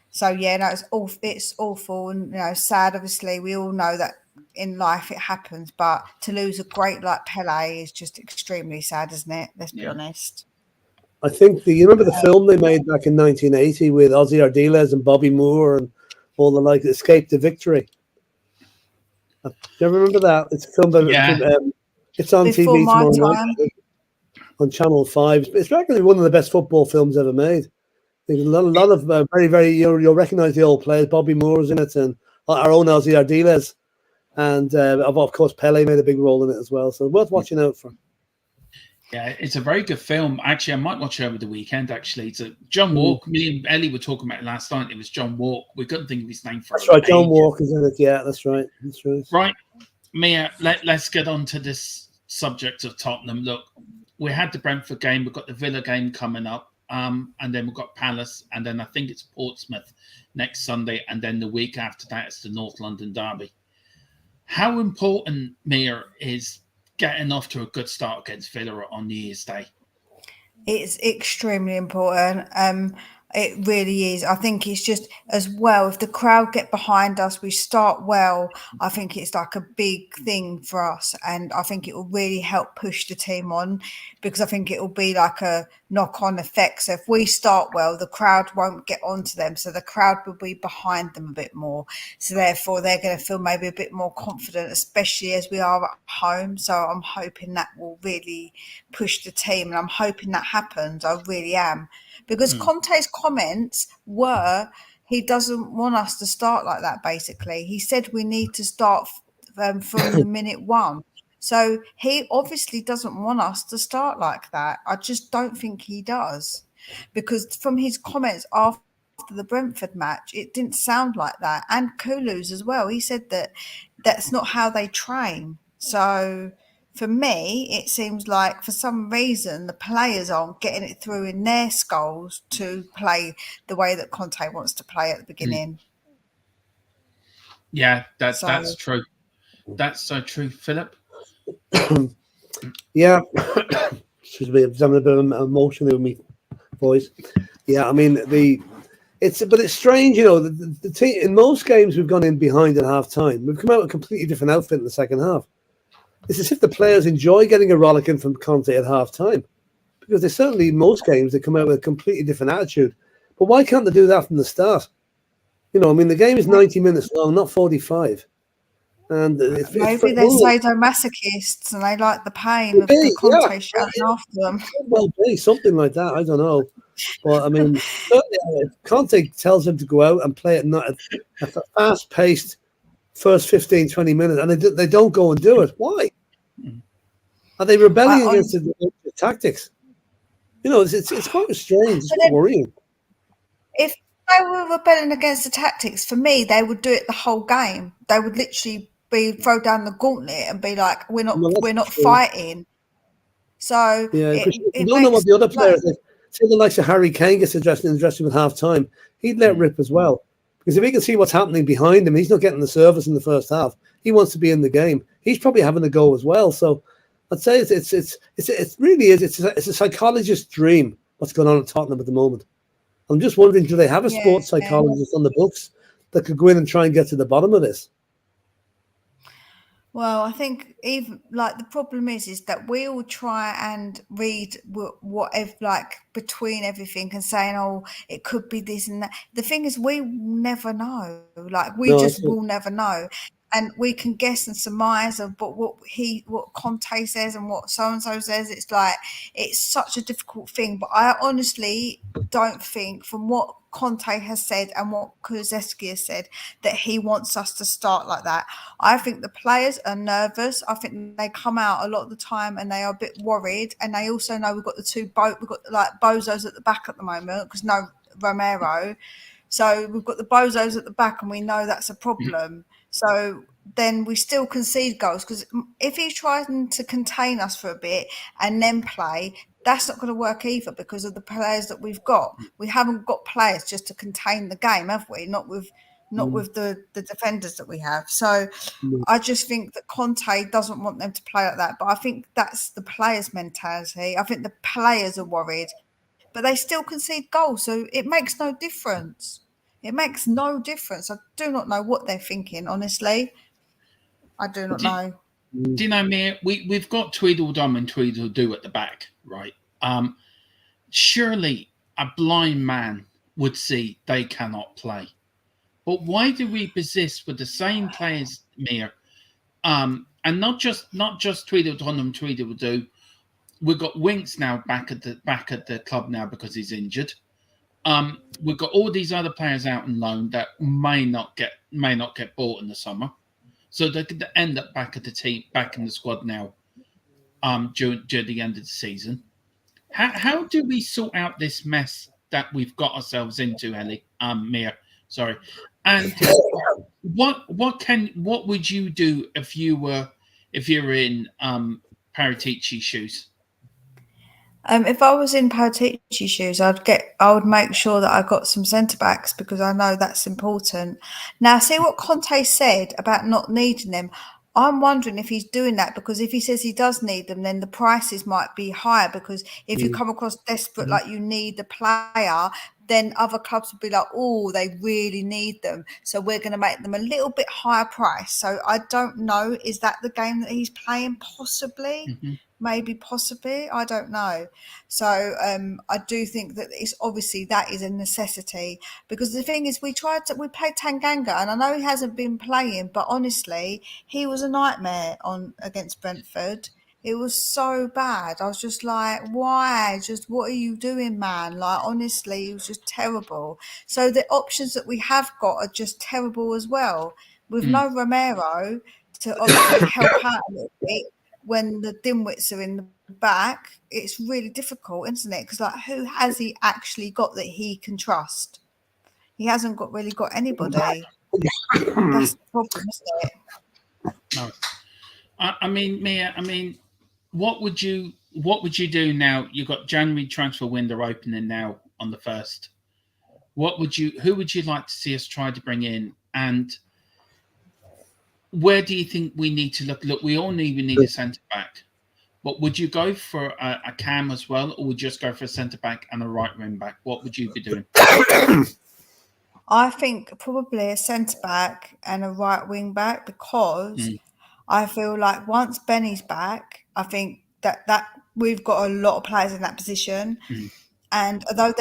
So it's awful and sad. Obviously, we all know that in life it happens, but to lose a great like Pele is just extremely sad, isn't it? Let's be honest. I think you remember the film they made back in 1980 with Ozzy Ardiles and Bobby Moore and all the like, Escape to Victory. Do you ever remember that? It's a film it's on Before TV tomorrow night on Channel 5. It's actually one of the best football films ever made. There's a lot of very, very, you'll recognize the old players. Bobby Moore's in it, and our own Ozzy Ardiles. And of course, Pele made a big role in it as well. So worth watching out for. Yeah, it's a very good film. Actually, I might watch it over the weekend, actually. It's John Walk. Me and Ellie were talking about it last night. It was John Walk. We couldn't think of his name for That's right, John Walk is in it. Yeah, that's right. That's right. Right. Mia, let's get on to this subject of Tottenham. Look, we had the Brentford game. We've got the Villa game coming up. And then we've got Palace. And then I think it's Portsmouth next Sunday. And then the week after that, it's the North London derby. How important, Mia, is getting off to a good start against Villa on New Year's Day? It's extremely important. It really is. I think it's just as well, if the crowd get behind us, we start well, I think it's like a big thing for us. And I think it will really help push the team on, because I think it will be like a knock-on effect. So if we start well, the crowd won't get onto them. So the crowd will be behind them a bit more. So therefore, they're going to feel maybe a bit more confident, especially as we are at home. So I'm hoping that will really push the team. And I'm hoping that happens. I really am. Because Conte's comments were, he doesn't want us to start like that, basically. He said we need to start from the minute one. So he obviously doesn't want us to start like that. I just don't think he does, because from his comments after the Brentford match, it didn't sound like that. And Kulu's as well. He said that that's not how they train. So for me, it seems like for some reason the players aren't getting it through in their skulls to play the way that Conte wants to play at the beginning. Yeah, that's true. That's so true, Philip. Yeah, excuse me, I'm having a bit of emotion in my voice. Yeah, I mean it's strange, you know. The team in most games we've gone in behind at half time. We've come out with a completely different outfit in the second half. It's as if the players enjoy getting a rollicking from Conte at half time, because they certainly in most games they come out with a completely different attitude. But why can't they do that from the start? You know, I mean, the game is 90 minutes long, not 45. And maybe they're sadomasochists and they like the pain of the Conte shouting after them. Well, be something like that. I don't know, but I mean, certainly Conte tells them to go out and play at a fast-paced first 15, 20 minutes, and they don't go and do it. Why? Are they rebelling against the tactics? You know, it's quite strange. It's quite worrying. If they were rebelling against the tactics, for me, they would do it the whole game. They would literally throw down the gauntlet and be like, "We're not fighting." So yeah, you don't know what the other players like. Say the likes of Harry Kane gets addressed at half time. He'd let rip as well, because if he can see what's happening behind him, he's not getting the service in the first half. He wants to be in the game. He's probably having a go as well. So I'd say it really is. It's a psychologist's dream what's going on at Tottenham at the moment. I'm just wondering, do they have a sports psychologist on the books that could go in and try and get to the bottom of this? Well, I think even like the problem is that we all try and read whatever, like between everything and saying, "Oh, it could be this and that." The thing is, we never know. Like we will never know, and we can guess and surmise of what Conte says and what so and so says. It's like it's such a difficult thing. But I honestly don't think, from what Conte has said and what Kulusevski has said, that he wants us to start like that. I think the players are nervous. I think they come out a lot of the time and they are a bit worried. And they also know we've got we've got like bozos at the back at the moment because no Romero. So we've got the bozos at the back and we know that's a problem. So then we still concede goals, because if he's trying to contain us for a bit and then play, that's not going to work either because of the players that we've got. We haven't got players just to contain the game, have we? Not with the defenders that we have. So I just think that Conte doesn't want them to play like that. But I think that's the players' mentality. I think the players are worried, but they still concede goals. So it makes no difference. It makes no difference. I do not know what they're thinking, honestly. I do not know. Do you know, Mia, we've got Tweedledum and Tweedledoo at the back, right? Surely a blind man would see they cannot play. But why do we persist with the same players, Mia? And not just Tweedledum and Tweedledoo. We've got Winks now back at the club now because he's injured. We've got all these other players out on loan that may not get bought in the summer. So they could end up back at the team, back in the squad now, during the end of the season. How do we sort out this mess that we've got ourselves into, Ellie? Mia, sorry. And what would you do if you were in Paratici's shoes? If I was in Paratici's shoes, I would make sure that I got some centre backs because I know that's important. Now, see what Conte said about not needing them. I'm wondering if he's doing that because if he says he does need them, then the prices might be higher, because if you come across desperate, like you need the player, then other clubs will be like, oh, they really need them. So we're going to make them a little bit higher price. So I don't know. Is that the game that he's playing? Possibly. Mm-hmm. Maybe, possibly, I don't know. So I do think that it's obviously that is a necessity, because the thing is we played Tanganga and I know he hasn't been playing, but honestly he was a nightmare against Brentford. It was so bad. I was just like, why? Just what are you doing, man? Like, honestly, it was just terrible. So the options that we have got are just terrible as well. With no Romero to obviously help out a little bit. when the dimwits are in the back, it's really difficult, isn't it? Because like, who has he actually got that he can trust? He hasn't really got anybody. That's the problem, isn't it? No. I mean, Mia. I mean, what would you do now? You've got January transfer window opening now on the 1st. Who would you like to see us try to bring in, and where do you think we need to look? Look, we all need a centre back, but would you go for a cam as well, or would you just go for a centre back and a right wing back? What would you be doing? I think probably a centre back and a right wing back, because I feel like once Benny's back, I think that we've got a lot of players in that position, and although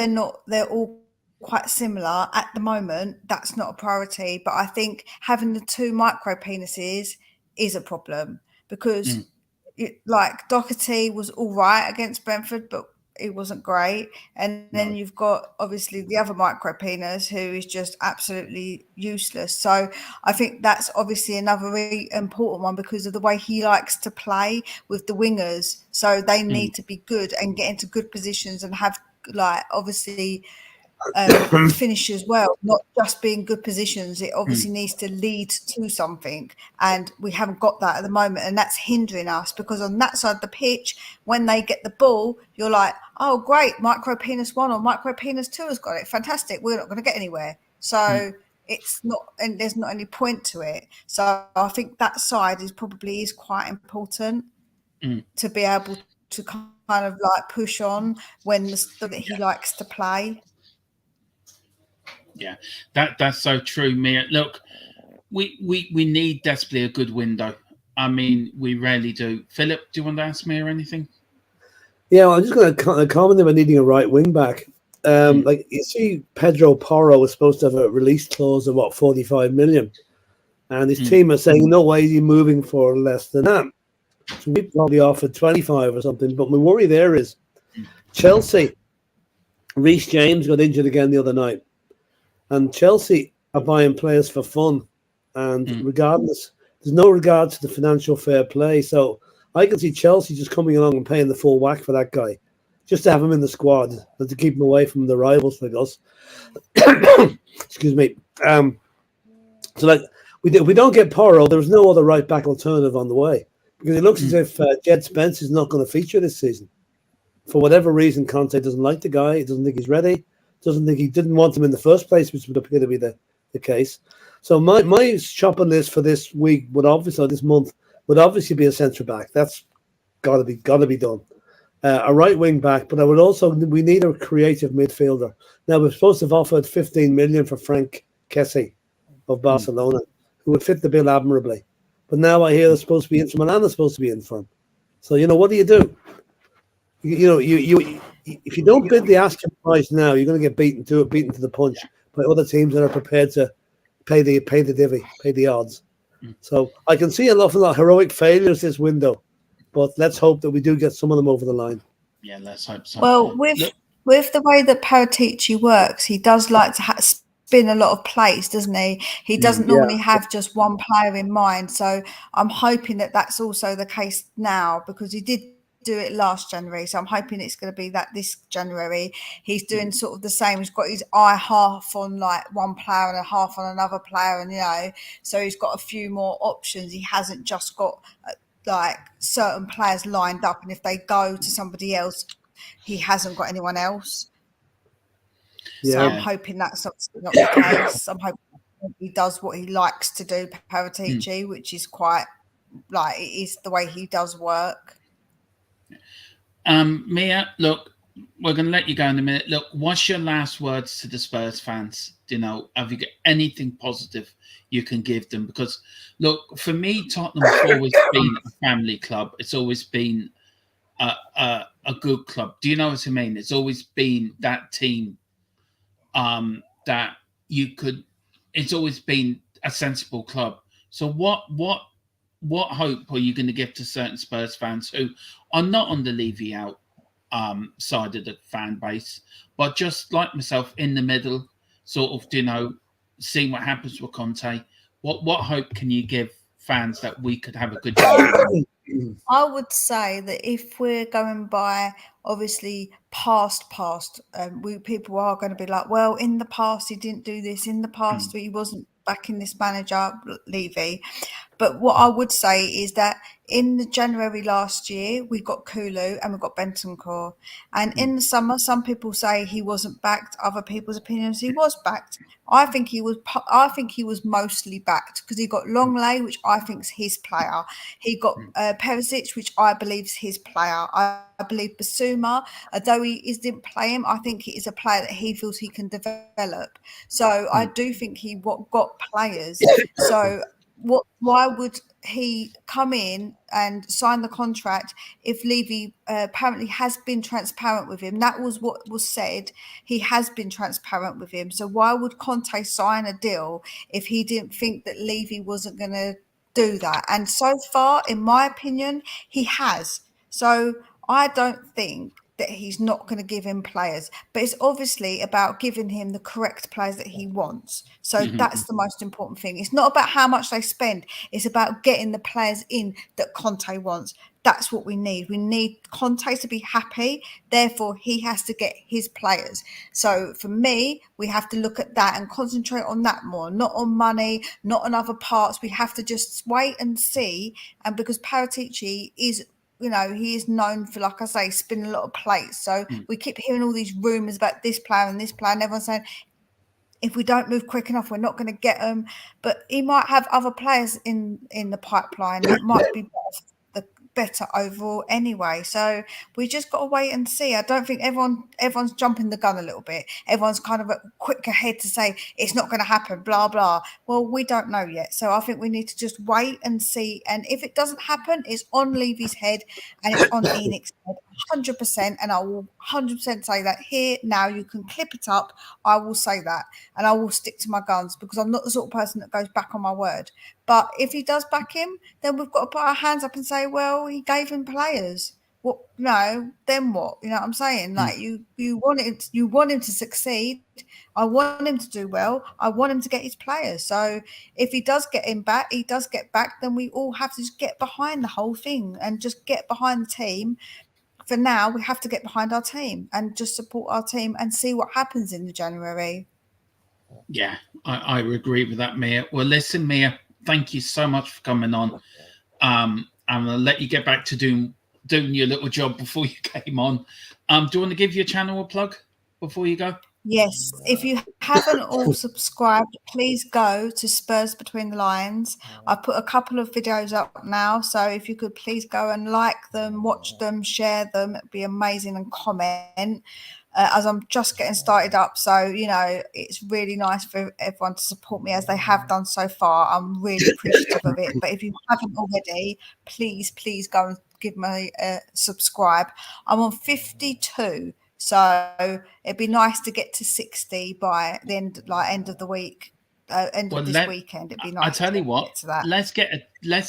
they're all quite similar at the moment, that's not a priority. But I think having the 2 micro penises is a problem, because like Doherty was all right against Brentford, but it wasn't great. And then you've got obviously the other micro penis who is just absolutely useless. So I think that's obviously another really important one, because of the way he likes to play with the wingers. So they need to be good and get into good positions and have like obviously finish as well, not just be in good positions. It obviously needs to lead to something, and we haven't got that at the moment, and that's hindering us, because on that side of the pitch, when they get the ball, you're like, oh great, micro penis 1 or micro penis 2 has got it, fantastic, we're not going to get anywhere. So it's not, and there's not any point to it. So I think that side is quite important to be able to kind of like push on when that he likes to play. Yeah, that's so true, Mia. Look, we need desperately a good window. I mean, we rarely do. Philip, do you want to ask me or anything? Yeah, well, I'm just going to comment about needing a right wing back. Like you see, Pedro Porro was supposed to have a release clause of 45 million, and his team are saying no way is he moving for less than that. So we probably offered 25 or something. But my worry there is Chelsea. Reece James got injured again the other night. And Chelsea are buying players for fun, and regardless, there's no regard to the financial fair play. So I can see Chelsea just coming along and paying the full whack for that guy, just to have him in the squad and to keep him away from the rivals like us. Excuse me. So like we don't get Porro, there's no other right back alternative on the way, because it looks as if Jed Spence is not going to feature this season for whatever reason. Conte doesn't like the guy. He doesn't think he's ready. Doesn't think he didn't want him in the first place, which would appear to be the case. So my shopping list for this week this month would obviously be a centre back. That's gotta be done. A right wing back, but we need a creative midfielder. Now we're supposed to have offered 15 million for Frank Kessie of Barcelona, who would fit the bill admirably. But now I hear they're supposed to be in from Milan, they're supposed to be in from. So what do? You if you don't bid the asking price now, you're going to get beaten to the punch by other teams that are prepared to pay the odds. So I can see a lot of heroic failures this window, but let's hope that we do get some of them over the line. Yeah, let's hope so. Well, with the way that Paratici works, he does like to spin a lot of plates, doesn't he? He doesn't normally have just one player in mind. So I'm hoping that that's also the case now, because he did do it last January, so I'm hoping it's going to be that this January he's doing sort of the same. He's got his eye half on like one player and a half on another player, and so he's got a few more options. He hasn't just got like certain players lined up, and if they go to somebody else, he hasn't got anyone else. So I'm hoping that's obviously not the case. I'm hoping he does what he likes to do, Paratici, which is quite like it is the way he does work. Mia, look, we're going to let you go in a minute. Look, what's your last words to the Spurs fans? Have you got anything positive you can give them? Because, look, for me, Tottenham has always been a family club. It's always been a good club. Do you know what I mean? It's always been that team that you could. It's always been a sensible club. So what hope are you going to give to certain Spurs fans who are not on the Levy out side of the fan base, but just like myself in the middle, sort of, seeing what happens with Conte? What hope can you give fans that we could have a good job? I would say that if we're going by obviously past, people are going to be like, well, in the past he didn't do this. In the past he wasn't backing this manager, Levy. But what I would say is that in the January last year, we got Kulu and we got Bentancur. And in the summer, some people say he wasn't backed. Other people's opinions, he was backed. I think he was. I think he was mostly backed because he got Longley, which I think is his player. He got Perisic, which I believe is his player. I believe Basuma, although didn't play him, I think he is a player that he feels he can develop. So I do think he got players. So why would he come in and sign the contract if Levy apparently has been transparent with him? That was what was said. He has been transparent with him. So why would Conte sign a deal if he didn't think that Levy wasn't going to do that? And so far, in my opinion, he has. So I don't think that he's not going to give him players, but it's obviously about giving him the correct players that he wants. So that's the most important thing. It's not about how much they spend. It's about getting the players in that Conte wants. That's what we need. We need Conte to be happy. Therefore, he has to get his players. So for me, we have to look at that and concentrate on that more, not on money, not on other parts. We have to just wait and see. And because Paratici is, he is known for, like I say, spinning a lot of plates. So we keep hearing all these rumours about this player and this player, and everyone's saying, if we don't move quick enough, we're not going to get them. But he might have other players in the pipeline that might be better overall anyway. So we just got to wait and see. I don't think everyone's jumping the gun a little bit. Everyone's kind of quick ahead to say it's not going to happen, blah blah. Well, we don't know yet, so I think we need to just wait and see. And if it doesn't happen, it's on Levy's head and it's on Enix's head 100%. And I will 100% say that here now. You can clip it up. I will say that, and I will stick to my guns because I'm not the sort of person that goes back on my word. But if he does back him, then we've got to put our hands up and say, well, he gave him players. What? No, then what? You know what I'm saying? Like you want him to succeed. I want him to do well. I want him to get his players. So if he does get him back, he does get back. Then we all have to just get behind the whole thing and just get behind the team. For now, we have to get behind our team and just support our team and see what happens in the January. Yeah, I agree with that, Mia. Well, listen, Mia, thank you so much for coming on. I'm going to let you get back to doing your little job before you came on. Do you want to give your channel a plug before you go? Yes, if you haven't all subscribed, please go to Spurs Between the Lines. I put a couple of videos up now, so if you could please go and like them, watch them, share them, it'd be amazing, and comment. As I'm just getting started up, so it's really nice for everyone to support me as they have done so far. I'm really appreciative of it. But if you haven't already, please go and give me a subscribe. I'm on 52. So it'd be nice to get to 60 by the end of the week, end of this weekend. It'd be nice. I tell you what, get to that. let's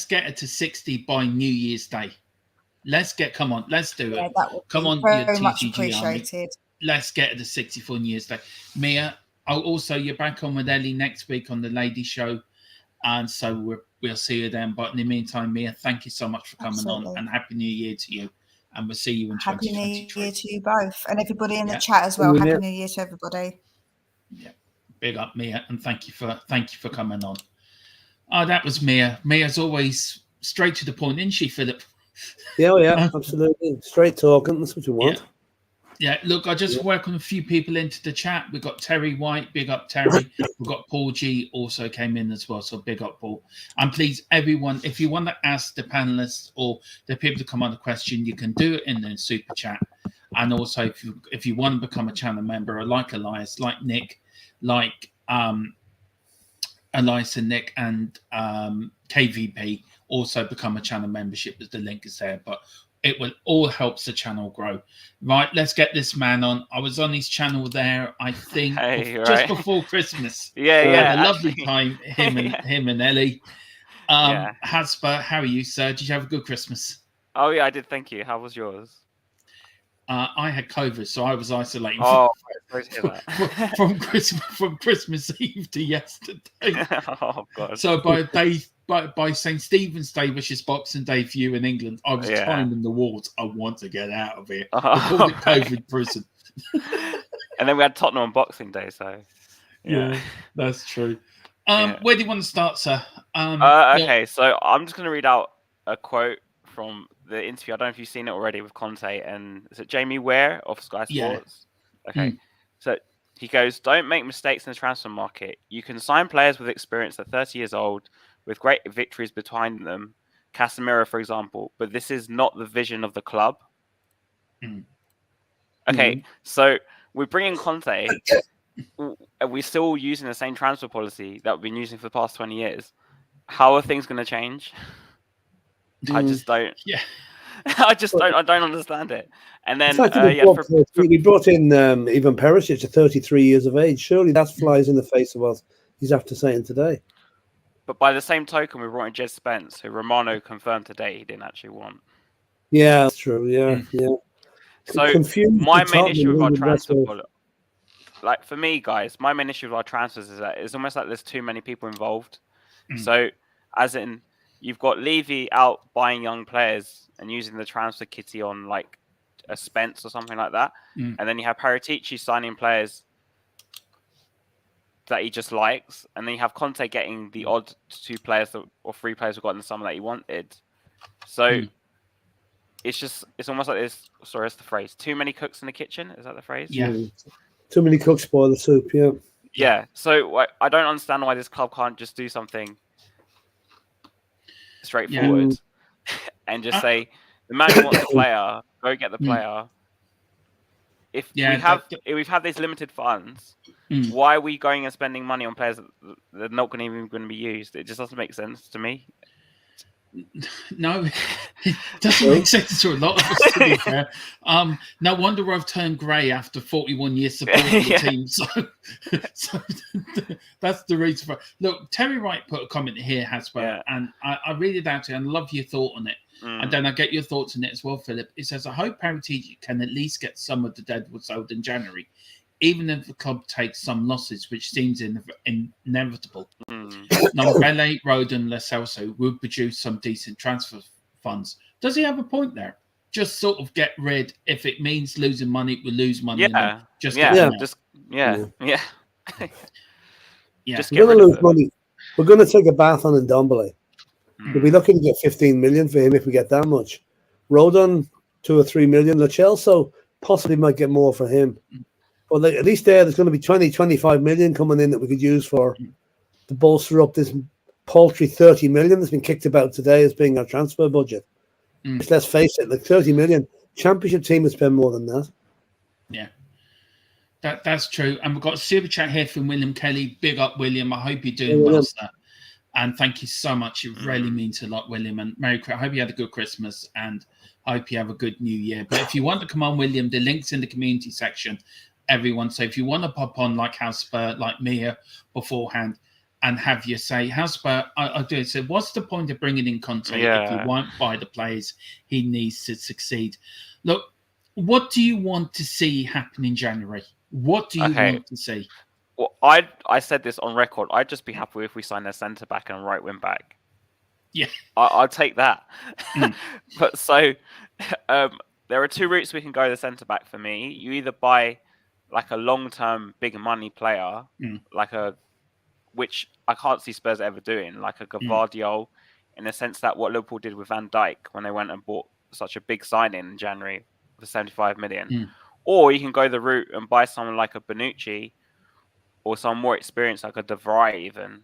get it to 60 by New Year's Day. Let's do it. That would Come be on, very your much TGG army. appreciated. Let's get it to 60 for New Year's Day. Mia, also you're back on with Ellie next week on the Lady Show, and so we'll see you then. But in the meantime, Mia, thank you so much for coming on, and Happy New Year to you. And we'll see you in 2023. Happy New Year to you both, and everybody in the chat as well. Happy New Year to everybody. Yeah, big up, Mia, and thank you for coming on. Oh, that was Mia. Mia's always straight to the point, isn't she, Philip? Yeah, absolutely. Straight talking. That's what you want. Yeah, look, I just welcome a few people into the chat. We've got Terry White, big up Terry. We've got Paul G also came in as well, so big up Paul. And please, everyone, if you want to ask the panelists or the people to come on the question, you can do it in the super chat. And also, if you want to become a channel member, like Elias, like Nick, like Elias and Nick and KVP, also become a channel membership, as the link is there. But it will all helps the channel grow. Right, let's get this man on. I was on his channel there, I think, just before Christmas. Had a lovely time, him and Ellie. Hasper, how are you, sir? Did you have a good Christmas? Oh yeah, I did. Thank you. How was yours? I had COVID, so I was isolating. Oh, Sorry to hear that. from Christmas Eve to yesterday. Oh god. So by St. Stephen's Day, which is Boxing Day for you in England, I was climbing the walls. I want to get out of here. They called it COVID prison. And then we had Tottenham on Boxing Day, so yeah that's true. Where do you want to start, sir? Okay, so I'm just going to read out a quote from the interview. I don't know if you've seen it already with Conte and is it Jamie Ware of Sky Sports? Okay, so he goes, "Don't make mistakes in the transfer market. You can sign players with experience at 30 years old with great victories behind them, Casemiro, for example, but this is not the vision of the club." Okay, so we bring in Conte. Are we still using the same transfer policy that we've been using for the past 20 years? How are things going to change? I just don't. Yeah. I don't understand it. And then we brought in Ivan Perisic at 33 years of age. Surely that flies in the face of what he's after saying today. But by the same token, we brought in Jed Spence, who Romano confirmed today he didn't actually want. Yeah, that's true. Yeah. So my main issue with our transfer policy, like for me, guys, my main issue with our transfers is that it's almost like there's too many people involved. So, as in, you've got Levy out buying young players and using the transfer kitty on like a Spence or something like that, and then you have Paratici signing players that he just likes, and then you have Conte getting the odd 2 players or 3 players who got in the summer that he wanted. So it's almost like this. Sorry, that's the phrase. Too many cooks in the kitchen. Is that the phrase? Yeah. Too many cooks spoil the soup. Yeah. Yeah. So I don't understand why this club can't just do something straightforward and just say the man who wants the player, go get the player. If we've had these limited funds, why are we going and spending money on players that are not going to be used? It just doesn't make sense to me. No, it doesn't make sense to a lot of us, to be fair. No wonder I've turned grey after 41 years supporting the team. So that's the reason for. Look, Terry Wright put a comment here, Hasbro, and I read it out and love your thought on it. And then I get your thoughts on it as well, Philip. It says, "I hope Paratici can at least get some of the deadwood sold in January, even if the club takes some losses, which seems inevitable. Nombele, Rodon, Lo Celso would produce some decent transfer funds." Does he have a point there? Just sort of get rid. If it means losing money, we'll lose money. Yeah. Just Just We're get going to lose money. We're going to take a bath on Ndombele. We'll be looking to get 15 million for him if we get that much. Rodon, 2 or 3 million. Lo Celso possibly might get more for him. But at least there's going to be 20, 25 million coming in that we could use to bolster up this paltry 30 million that's been kicked about today as being our transfer budget. Let's face it, 30 million. Championship team would spend more than that. Yeah. That's true. And we've got a super chat here from William Kelly. Big up, William. I hope you're doing well, sir. And thank you so much. It really means a lot, William. And Merry Christmas. I hope you had a good Christmas and I hope you have a good New Year. But if you want to come on, William, the link's in the community section, everyone. So if you want to pop on like Houspur, like me beforehand, and have your say, Houspur, I do it. So what's the point of bringing in Conte if you won't buy the players he needs to succeed? Look, what do you want to see happen in January? What do you want to see? Well, I said this on record. I'd just be happy if we signed a centre back and a right wing back. Yeah, I'll take that. But so there are 2 routes we can go. The centre back for me, you either buy like a long term big money player, which I can't see Spurs ever doing, like a Gvardiol, in the sense that what Liverpool did with Van Dijk when they went and bought such a big signing in January for 75 million. Or you can go the route and buy someone like a Bonucci or someone more experienced like a De Vrij even,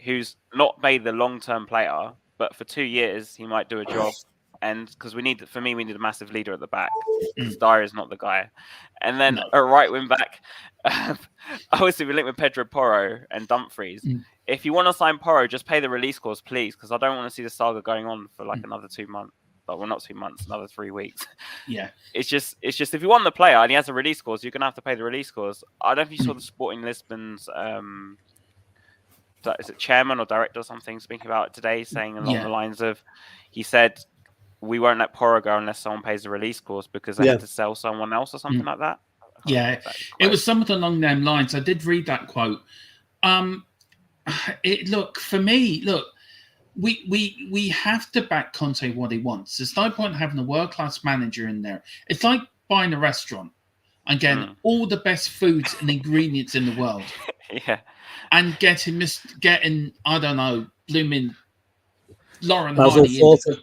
who's not made the long-term player, but for 2 years he might do a job. And because we need a massive leader at the back. Dyer is not the guy. And then a right wing back. Obviously, we link with Pedro Porro and Dumfries. If you want to sign Porro, just pay the release clause, please, because I don't want to see the saga going on for like another 2 months. Well, not 2 months, another 3 weeks. Yeah. It's just if you want the player and he has a release clause, you're gonna have to pay the release clause. I don't know if you saw the Sporting Lisbon's is it chairman or director or something speaking about it today, saying along the lines of, he said, we won't let Porro go unless someone pays the release clause because they have to sell someone else or something like that. I Yeah, exactly it was something along them lines. I did read that quote. For me, we have to back Conte what he wants. There's no point having a world-class manager in there. It's like buying a restaurant and getting all the best foods and ingredients in the world. Yeah. And getting I don't know, blooming Lauren Basil Hardy in to Fawlty.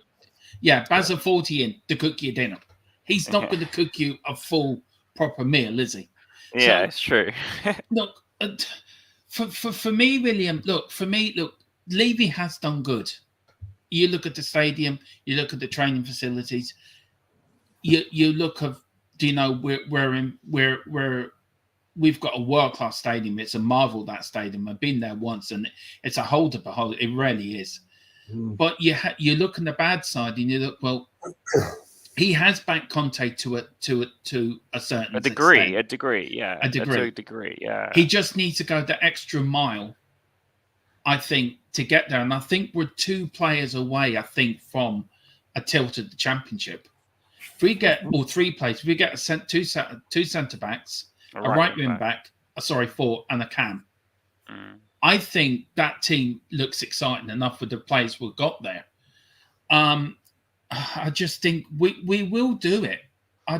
cook, Basil Fawlty in to cook your dinner. He's not going to cook you a full proper meal, is he? Yeah, So, it's true. Look, for me, William. Look, Levy has done good. You look at the stadium. You look at the training facilities. You look at, we've got a world-class stadium. It's a marvel, that stadium. I've been there once, and it's a hold to behold. It really is. But you look on the bad side, and you look, well, he has backed Conte to a certain degree, extent. A degree. He just needs to go the extra mile, I think, to get there. And I think we're 2 players away, I think, from a tilt at the Championship. If we get, or 3 players, if we get two centre-backs, a right wing back, 4, and a cam. I think that team looks exciting enough with the players we've got there. I just think we will do it. We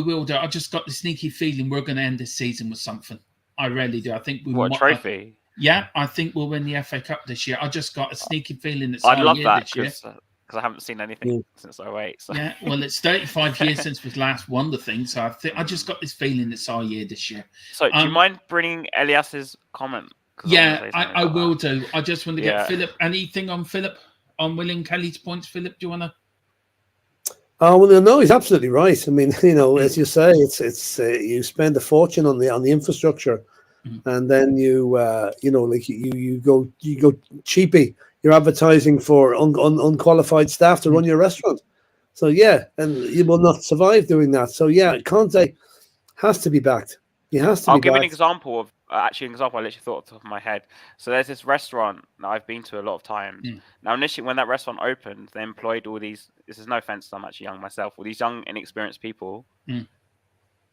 will do it. I just got the sneaky feeling we're going to end this season with something. I really do. I think we might. Trophy? Yeah, I think we'll win the FA Cup this year. I just got a sneaky feeling it's I'd love year that this year. Because I haven't seen anything since 08. So. Yeah, well, it's 35 years since we last won the thing, so I just got this feeling it's our year this year. So, do you mind bringing Elias's comment? Yeah, I will do. I just want to get Philip. Anything on Philip, on William Kelly's points, Philip? Do you want to? Oh well, no, he's absolutely right. I mean, as you say, it's you spend a fortune on the infrastructure, and then you go cheapy. You're advertising for unqualified staff to run your restaurant. So, and you will not survive doing that. So, Conte has to be backed. He has to I'll be give backed. an example of, I literally thought off the top of my head. So there's this restaurant that I've been to a lot of times. Now, initially, when that restaurant opened, they employed all these, this is no offense, I'm actually young myself, all these young, inexperienced people. And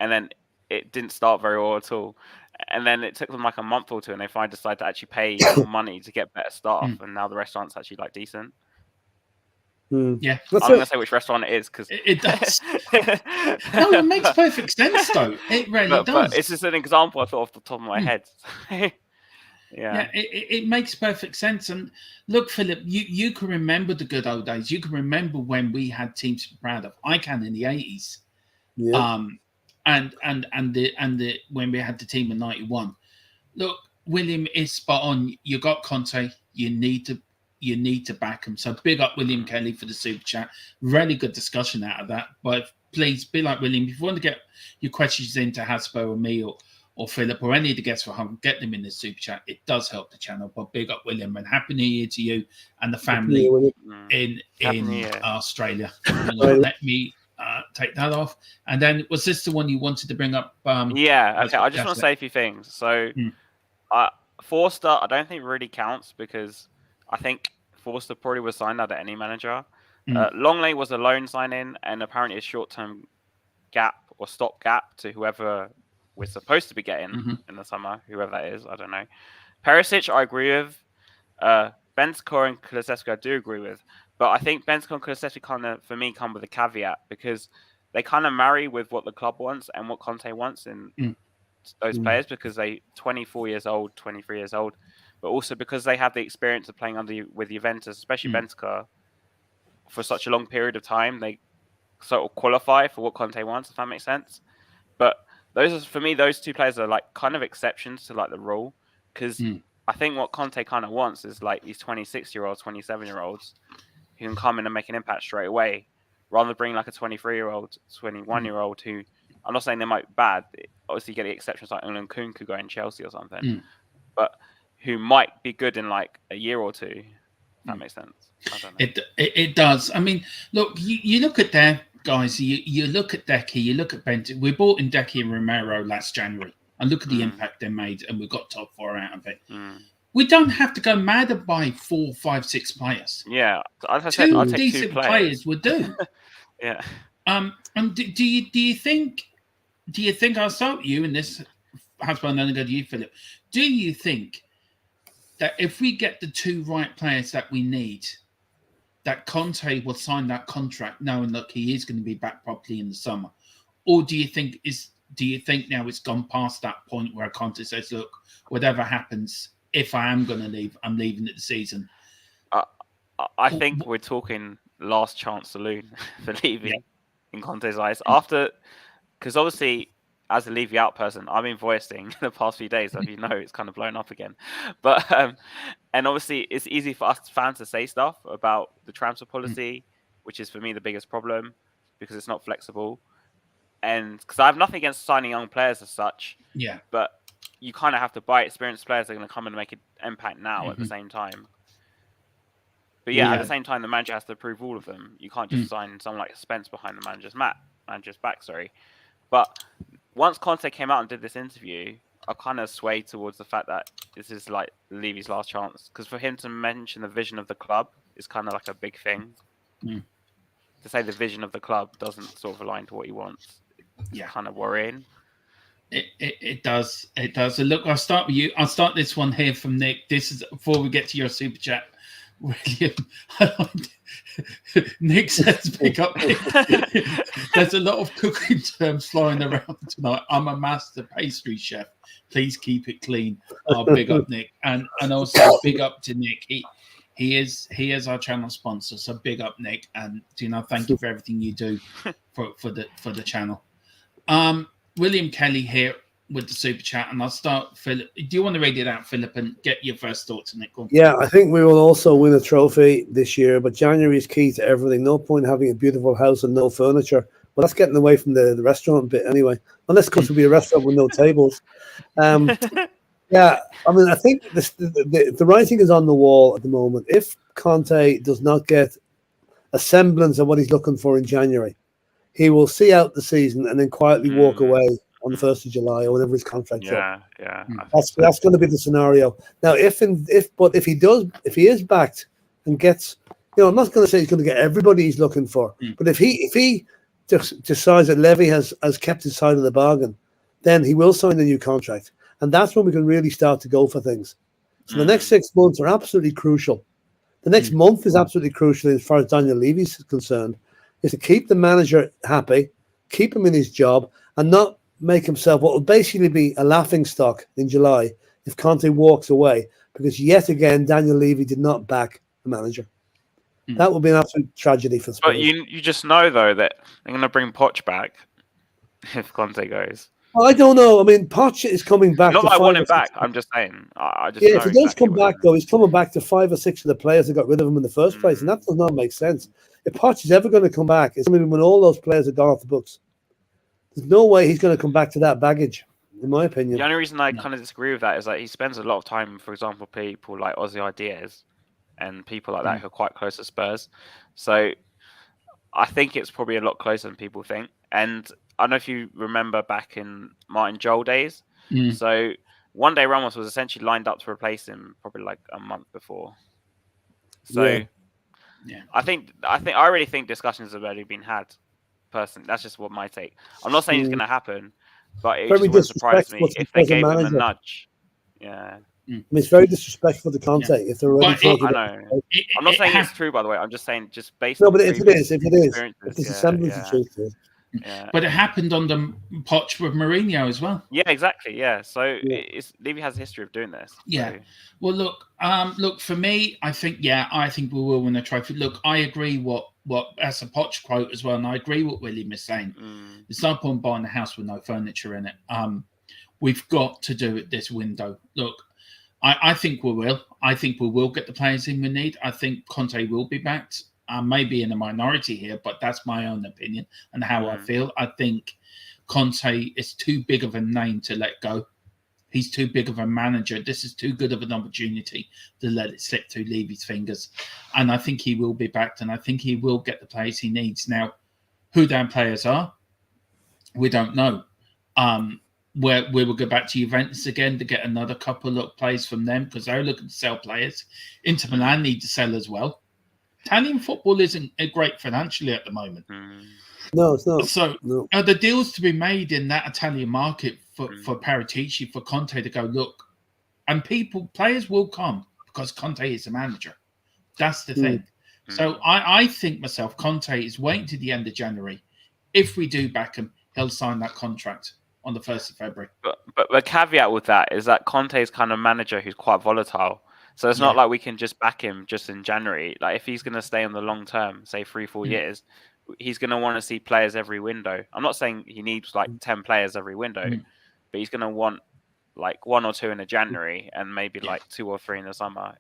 then it didn't start very well at all. And then it took them like a month or two, and they finally decided to actually pay more money to get better staff. And now the restaurant's actually like decent. Yeah, I'm going to say which restaurant it is because it does. No, it makes perfect sense though. It really does. But it's just an example I thought off the top of my head. Yeah, it makes perfect sense. And look, Philip, you can remember the good old days. You can remember when we had teams to be proud of. I can in the 80s. Yeah. And when we had the team in 91. Look, William is spot on. You got Conte. You need to back him. So big up William Kelly for the super chat. Really good discussion out of that. But please be like William. If you want to get your questions into Hasbo or me or Philip or any of the guests for home, get them in the super chat. It does help the channel. But big up William and Happy New Year to you and the family in Australia. Let me take that off. And then was this the one you wanted to bring up? Okay. I just want to say a few things. So Forster, I don't think really counts because I think Forster probably was signed out to any manager. Longley was a loan sign-in and apparently a short-term gap or stop-gap to whoever we're supposed to be getting in the summer, whoever that is. I don't know. Perisic, I agree with. Bentancur and Kulusevski, I do agree with. But I think Bentancur and Kulusevski kind of, for me, come with a caveat because they kind of marry with what the club wants and what Conte wants in those players because they 24 years old, 23 years old, but also because they have the experience of playing with Juventus, especially Bentancur, for such a long period of time. They sort of qualify for what Conte wants, if that makes sense. But for me, those 2 players are like kind of exceptions to like the rule because I think what Conte kind of wants is like these 26-year-olds, 27-year-olds who can come in and make an impact straight away, rather than bring like a 23-year-old, 21-year-old who, I'm not saying they might be bad. Obviously, you get the exceptions like England Kun could go in Chelsea or something, but who might be good in like a year or 2. If that makes sense. I don't know. It does. I mean, look, you look at their guys. You look at Decky. You look at Bent. We bought in Decky and Romero last January, and look at the impact they made, and we got top 4 out of it. We don't have to go mad and buy 4, 5, 6 players. Yeah, as I said, I'll take 2 decent players would do. Yeah. And do you think do you think, I'll start with you, and this has been then go to you, Philip. Do you think that if we get the two right players that we need, that Conte will sign that contract knowing, look, he is going to be back properly in the summer? Or do you think now it's gone past that point where Conte says, look, whatever happens, if I am going to leave, I'm leaving at the season? I think we're talking last chance saloon for Levy in Conte's eyes. After, because obviously, as a Levy out person, I've been voicing the past few days, as you know, it's kind of blown up again. But and obviously, it's easy for us fans to say stuff about the transfer policy, which is for me the biggest problem because it's not flexible. And because I have nothing against signing young players as such, but you kind of have to buy experienced players that are going to come and make an impact now at the same time. But at the same time, the manager has to approve all of them. You can't just sign someone like Spence behind the manager's back. But once Conte came out and did this interview, I kind of swayed towards the fact that this is like Levy's last chance. Because for him to mention the vision of the club is kind of like a big thing. To say the vision of the club doesn't sort of align to what he wants, it's kind of worrying. It does. It does. So look, I'll start with you. I'll start this one here from Nick. This is before we get to your super chat. William, Nick says, pick up. There's a lot of cooking terms flying around tonight. I'm a master pastry chef. Please keep it clean. Big up, Nick, and also big up to Nick. He is our channel sponsor, so big up, Nick, and thank you for everything you do for the channel. William Kelly here with the super chat, and I'll start. Philip, do you want to read it out, Philip, and get your first thoughts on it? Yeah, I think we will also win a trophy this year, but January is key to everything. No point having a beautiful house and no furniture. Well, that's getting away from the restaurant bit anyway. Unless, of course, it'll be a restaurant with no tables. Yeah, I mean, I think the writing is on the wall at the moment. If Conte does not get a semblance of what he's looking for in January, he will see out the season and then quietly walk away on the 1st of July or whenever his contract's up. That's going to be the scenario. Now, if he is backed and gets, I'm not going to say he's going to get everybody he's looking for, but if he decides that Levy has kept his side of the bargain, then he will sign a new contract. And that's when we can really start to go for things. So the next 6 months are absolutely crucial. The next month is absolutely crucial as far as Daniel Levy's concerned, is to keep the manager happy, keep him in his job, and not make himself what will basically be a laughing stock in July if Conte walks away, because yet again, Daniel Levy did not back the manager. That would be an absolute tragedy for Spurs. But you just know, though, that they're going to bring Poch back if Conte goes. Well, I don't know. I mean, Poch is coming back. Not that I want him back. I'm just saying. If he does come back, though, he's coming back to 5 or 6 of the players that got rid of him in the first place, and that does not make sense. If Poch is ever going to come back, it's going to be when all those players have gone off the books. There's no way he's going to come back to that baggage, in my opinion. The only reason I kind of disagree with that is that he spends a lot of time, for example, people like Ozzy Ideas and people like that who are quite close to Spurs. So I think it's probably a lot closer than people think. And I don't know if you remember back in Martin Jol days. So one day Ramos was essentially lined up to replace him probably like a month before. So I really think discussions have already been had. Personally, that's just what my take. I'm not saying it's going to happen, but it just wouldn't surprise me if they gave him a nudge. Yeah. I mean, it's very disrespectful to Conte if they're already talking. I know. I'm not saying it's true, by the way. I'm just saying just based. No, but if it is, if there's a semblance of truth to it. Yeah. But it happened on the Poch with Mourinho as well. Yeah, exactly. Yeah, so Levy has a history of doing this. Yeah. So. Well, look. For me, I think we will win a trophy. Look, I agree what that's a Poch quote as well, and I agree what William is saying. It's no point buying a house with no furniture in it. We've got to do it this window. Look, I think we will. I think we will get the players in we need. I think Conte will be backed. I may be in a minority here, but that's my own opinion and how I feel. I think Conte is too big of a name to let go. He's too big of a manager. This is too good of an opportunity to let it slip through Levy's fingers. And I think he will be backed, and I think he will get the players he needs. Now, who their players are, we don't know. Where we will go back to Juventus again to get another couple of players from them because they're looking to sell players. Inter Milan need to sell as well. Italian football isn't great financially at the moment. No, it's not. So No. are the deals to be made in that Italian market for Paratici, for Conte to go, look, and players will come because Conte is the manager. That's the thing. So I think myself, Conte is waiting to the end of January. If we do back him, he'll sign that contract on the 1st of February. But the caveat with that is that Conte is kind of manager who's quite volatile. So it's not like we can just back him just in January. Like if he's going to stay on the long term, say 3-4 years, he's going to want to see players every window. I'm not saying he needs like 10 players every window, but he's going to want like 1 or 2 in the January and maybe like 2 or 3 in the summer.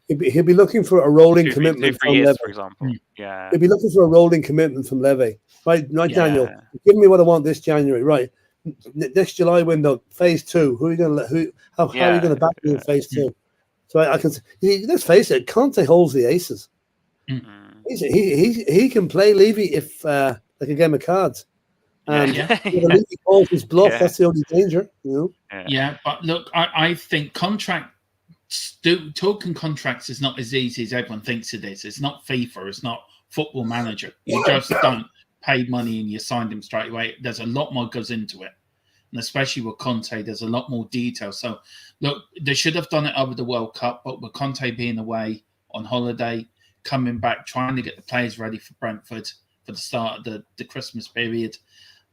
He'll be looking for a rolling commitment from years, Levy. for example. Yeah. He'll be looking for a rolling commitment from Levy. Right, Daniel. Give me what I want this January. Right. Next July window, phase 2. Who are you going to how are you going to back me in phase 2? So I can. Let's face it. Conte holds the aces. He can play Levy if like a game of cards. And if Levy calls his bluff, that's the only danger. You know. Yeah, but look, I think talking contracts is not as easy as everyone thinks it is. It's not FIFA. It's not Football Manager. You just don't pay money and you sign them straight away. There's a lot more goes into it. And especially with Conte, there's a lot more detail. So, look, they should have done it over the World Cup, but with Conte being away on holiday, coming back, trying to get the players ready for Brentford for the start of the Christmas period,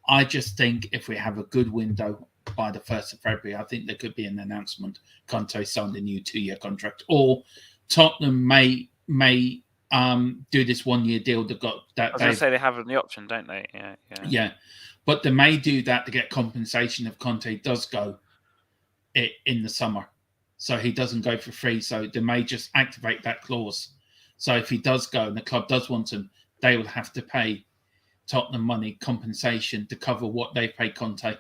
I just think if we have a good window by the 1st of February, I think there could be an announcement. Conte signed a new 2-year contract, or Tottenham may do this 1-year deal. They've got that. I was going to say they have the option, don't they? Yeah. But they may do that to get compensation if Conte does go in the summer, so he doesn't go for free. So they may just activate that clause. So if he does go and the club does want him, they will have to pay Tottenham money compensation to cover what they pay Conte.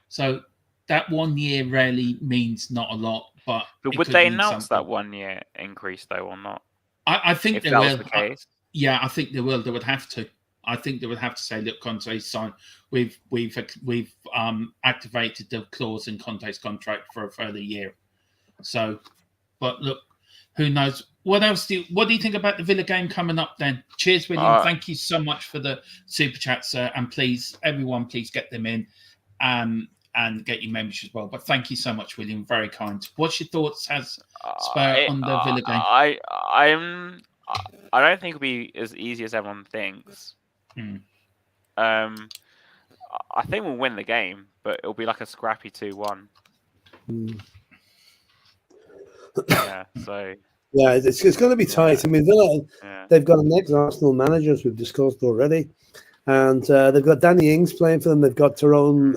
So that 1 year really means not a lot, but would they announce that 1 year increase though, or not? I think if they that will. Was the case. I think they will. They would have to. I think they would have to say, look, Conte's signed. We've activated the clause in Conte's contract for a further year. So, but look, who knows? What else what do you think about the Villa game coming up then? Cheers, William. Thank you so much for the super chat, sir. And please, everyone, please get them in and get your membership as well. But thank you so much, William. Very kind. What's your thoughts as Spur on the Villa game? I don't think it'll be as easy as everyone thinks. I think we'll win the game, but it'll be like a scrappy 2-1. Yeah, it's going to be tight. I mean, Villa, they've got an ex-Arsenal manager, as we've discussed already, and they've got Danny Ings playing for them. They've got Tyrone,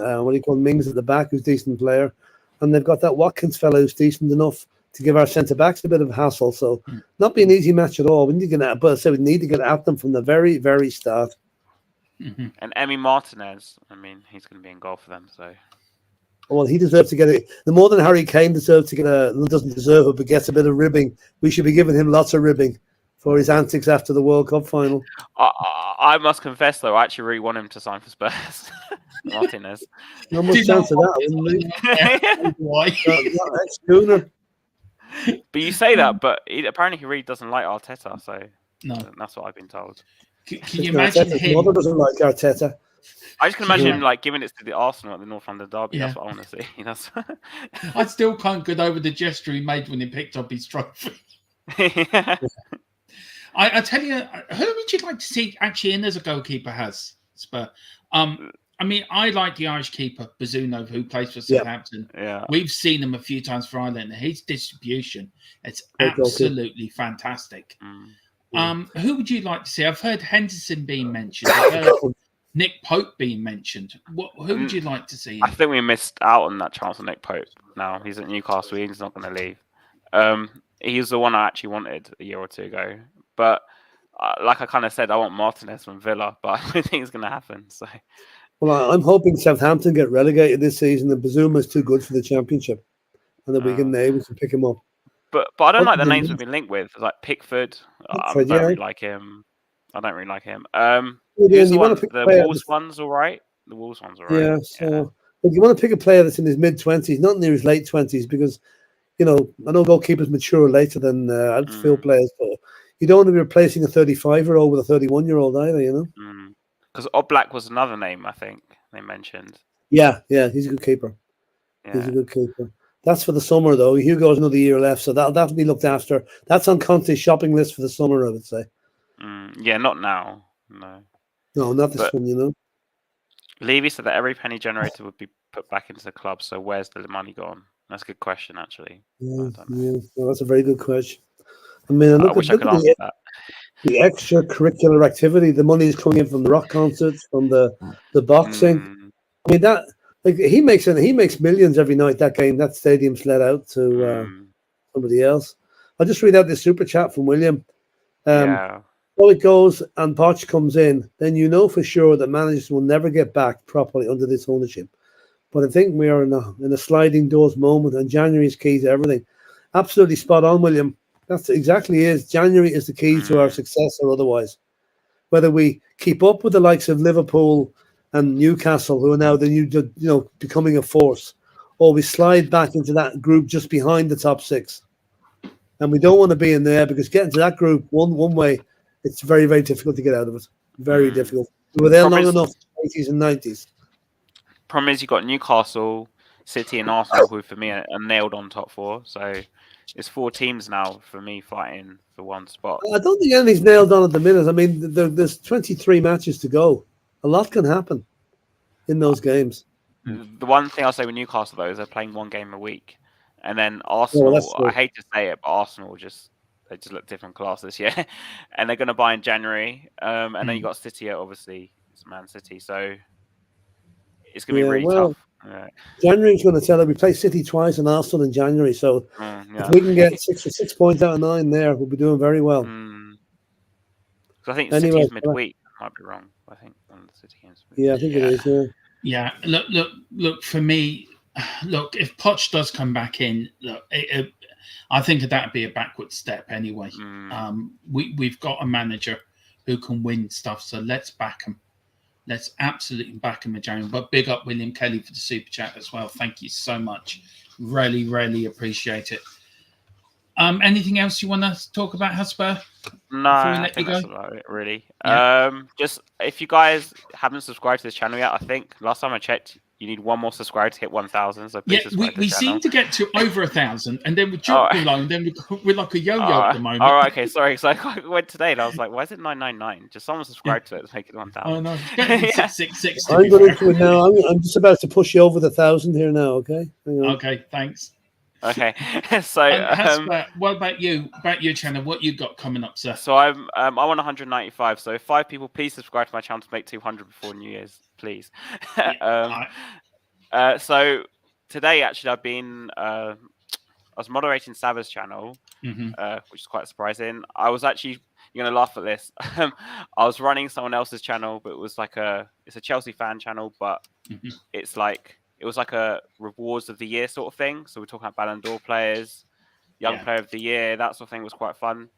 Mings at the back, who's a decent player, and they've got that Watkins fellow who's decent enough to give our centre-backs a bit of a hassle. So not be an easy match at all. We need to get at, but I say we need to get at them from the very, very start. And Emi Martinez, I mean, he's going to be in goal for them. So, well, he deserves to get it. The more than Harry Kane deserves to get doesn't deserve it, but gets a bit of ribbing. We should be giving him lots of ribbing for his antics after the World Cup final. I must confess, though, I actually really want him to sign for Spurs. Martinez. Not much chance of that, wouldn't he? But you say that, but apparently he really doesn't like Arteta, so that's what I've been told. Can you imagine him? Mother doesn't like Arteta. I just can imagine him like giving it to the Arsenal at the North London derby. That's what I want to see. I still can't get over the gesture he made when he picked up his trophy. I tell you, who would you like to see actually in as a goalkeeper? Has Spur? I mean, I like the Irish keeper Bazunu, who plays for Southampton. Yeah. We've seen him a few times for Ireland. His distribution, it's absolutely fantastic. Who would you like to see? I've heard Henderson being mentioned. I've heard Nick Pope being mentioned. Who would you like to see? I think we missed out on that chance on Nick Pope. Now he's at Newcastle. He's not going to leave. He's the one I actually wanted a year or two ago. But like I kind of said, I want Martinez from Villa, but I don't think it's going to happen. So, well, I'm hoping Southampton get relegated this season and Bazuma's too good for the Championship, and that we can pick him up. But I don't like the names we've been linked with, like Pickford. I don't really like him. The Wolves one's all right. Yeah. So if you want to pick a player that's in his mid-20s, not near his late 20s, because I know goalkeepers mature later than outfield players, but you don't want to be replacing a 35-year-old with a 31-year-old either, you know. Because Oblak was another name I think they mentioned. Yeah, he's a good keeper. Yeah. He's a good keeper. That's for the summer though. Hugo's another year left, so that'll be looked after. That's on Conte's shopping list for the summer, I would say. Yeah, not now. No, not this But one, you know. Levy said that every penny generated would be put back into the club. So where's the money gone? That's a good question, actually. Yeah, I don't know. well, that's a very good question. I mean, I wish I could answer that. The extracurricular activity, the money is coming in from the rock concerts, from the boxing. I mean, that like he makes millions every night. That stadium's let out to somebody else. I'll just read out this super chat from William. So it goes and Poch comes in, then you know for sure that managers will never get back properly under this ownership. But I think we are in a sliding doors moment, and January is key to everything. Absolutely spot on, William. That's exactly it. January is the key to our success or otherwise. Whether we keep up with the likes of Liverpool and Newcastle, who are now becoming a force, or we slide back into that group just behind the top six. And we don't want to be in there because getting to that group one way, it's very, very difficult to get out of it. Very difficult. We were there long enough, 80s and 90s. Problem is, you've got Newcastle, City, and Arsenal, who for me are nailed on top four. So it's 4 teams now for me fighting for one spot. I don't think anything's nailed on at the minute. I mean, there's 23 matches to go. A lot can happen in those games. The one thing I'll say with Newcastle, though, is they're playing 1 game a week. And then Arsenal, I hate to say it, but Arsenal they just look different class this year. And they're going to buy in January. And then you got City, obviously. It's Man City. So it's going to be really tough. Yeah. January's going to tell us we play City twice and Arsenal in January. So if we can get 6 points out of 9 there, we'll be doing very well. I think City's midweek. I might be wrong. I think one of the City games. Yeah, I think it is. Yeah. Look. For me, if Poch does come back in, I think that would be a backward step anyway. We've got a manager who can win stuff, so let's back him. Let's absolutely back him in January. But big up William Kelly for the super chat as well. Thank you so much. Really, really appreciate it. Anything else you want to talk about, Hotspur? No, I think that's about it, really. Yeah. Just if you guys haven't subscribed to this channel yet, I think last time I checked, you need 1 more subscriber to hit 1,000. So please subscribe to the channel. Seem to get to over 1,000, and then we jump below, and then we're like a yo-yo at the moment. All right, okay, sorry. So I went today, and I was like, why is it 999? Just someone subscribe to it to make it 1,000. Oh no, 666. I'm going to it now. I'm just about to push you over the 1,000 here now. Okay. Okay, thanks. Okay, so what about you? About your channel, what you got coming up, sir? So I'm on 195. So 5 people, please subscribe to my channel to make 200 before New Year's, please. So today, actually, I was moderating Sava's channel, which is quite surprising. I was actually, you're gonna laugh at this. I was running someone else's channel, but it's a Chelsea fan channel, but it was like a rewards of the year sort of thing. So we're talking about Ballon d'Or players, young player of the year, that sort of thing was quite fun.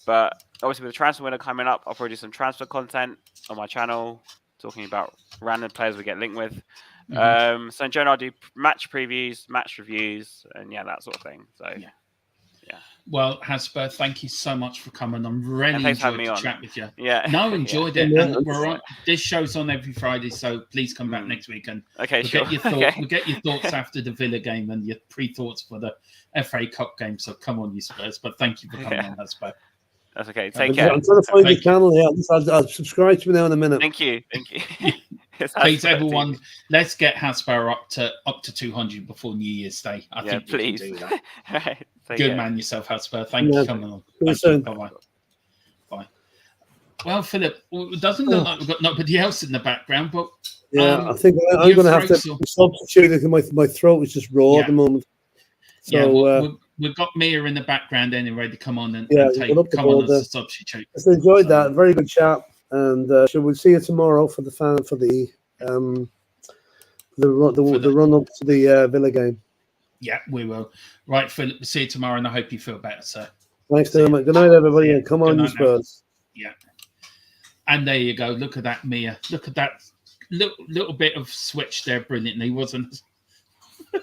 But obviously with the transfer window coming up, I'll probably do some transfer content on my channel, talking about random players we get linked with. So in general, I'll do match previews, match reviews, and that sort of thing. So yeah. Well, Hasper, thank you so much for coming. I'm really enjoyed the chat with you. Yeah. No, enjoyed it. And we're on. This show's on every Friday, so please come back next week and we'll get your thoughts after the Villa game and your pre-thoughts for the FA Cup game. So come on, you Spurs. But thank you for coming on, Hasper. That's okay. Take care. I'm trying to find your channel here. I'll subscribe to you now in a minute. Thank you. Please, everyone, let's get Hasper up to 200 before New Year's Day. I think please. We can do that. Good man yourself, Hasper. Thank you for coming on. Bye-bye. Bye. Well, Philip, it doesn't look like we've got nobody else in the background, but I think I'm going to have to substitute it because my throat is just raw at the moment. So we've got Mia in the background anyway to come on and come on as a substitute. I enjoyed that. Very good chat. And we'll see you tomorrow for the run up to the Villa game. Yeah, we will. Right, Philip, we'll see you tomorrow, and I hope you feel better, sir. Thanks very much. Good night, everybody, and come on, you Spurs. Yeah. And there you go. Look at that, Mia. Look at that little bit of switch there brilliantly, wasn't it?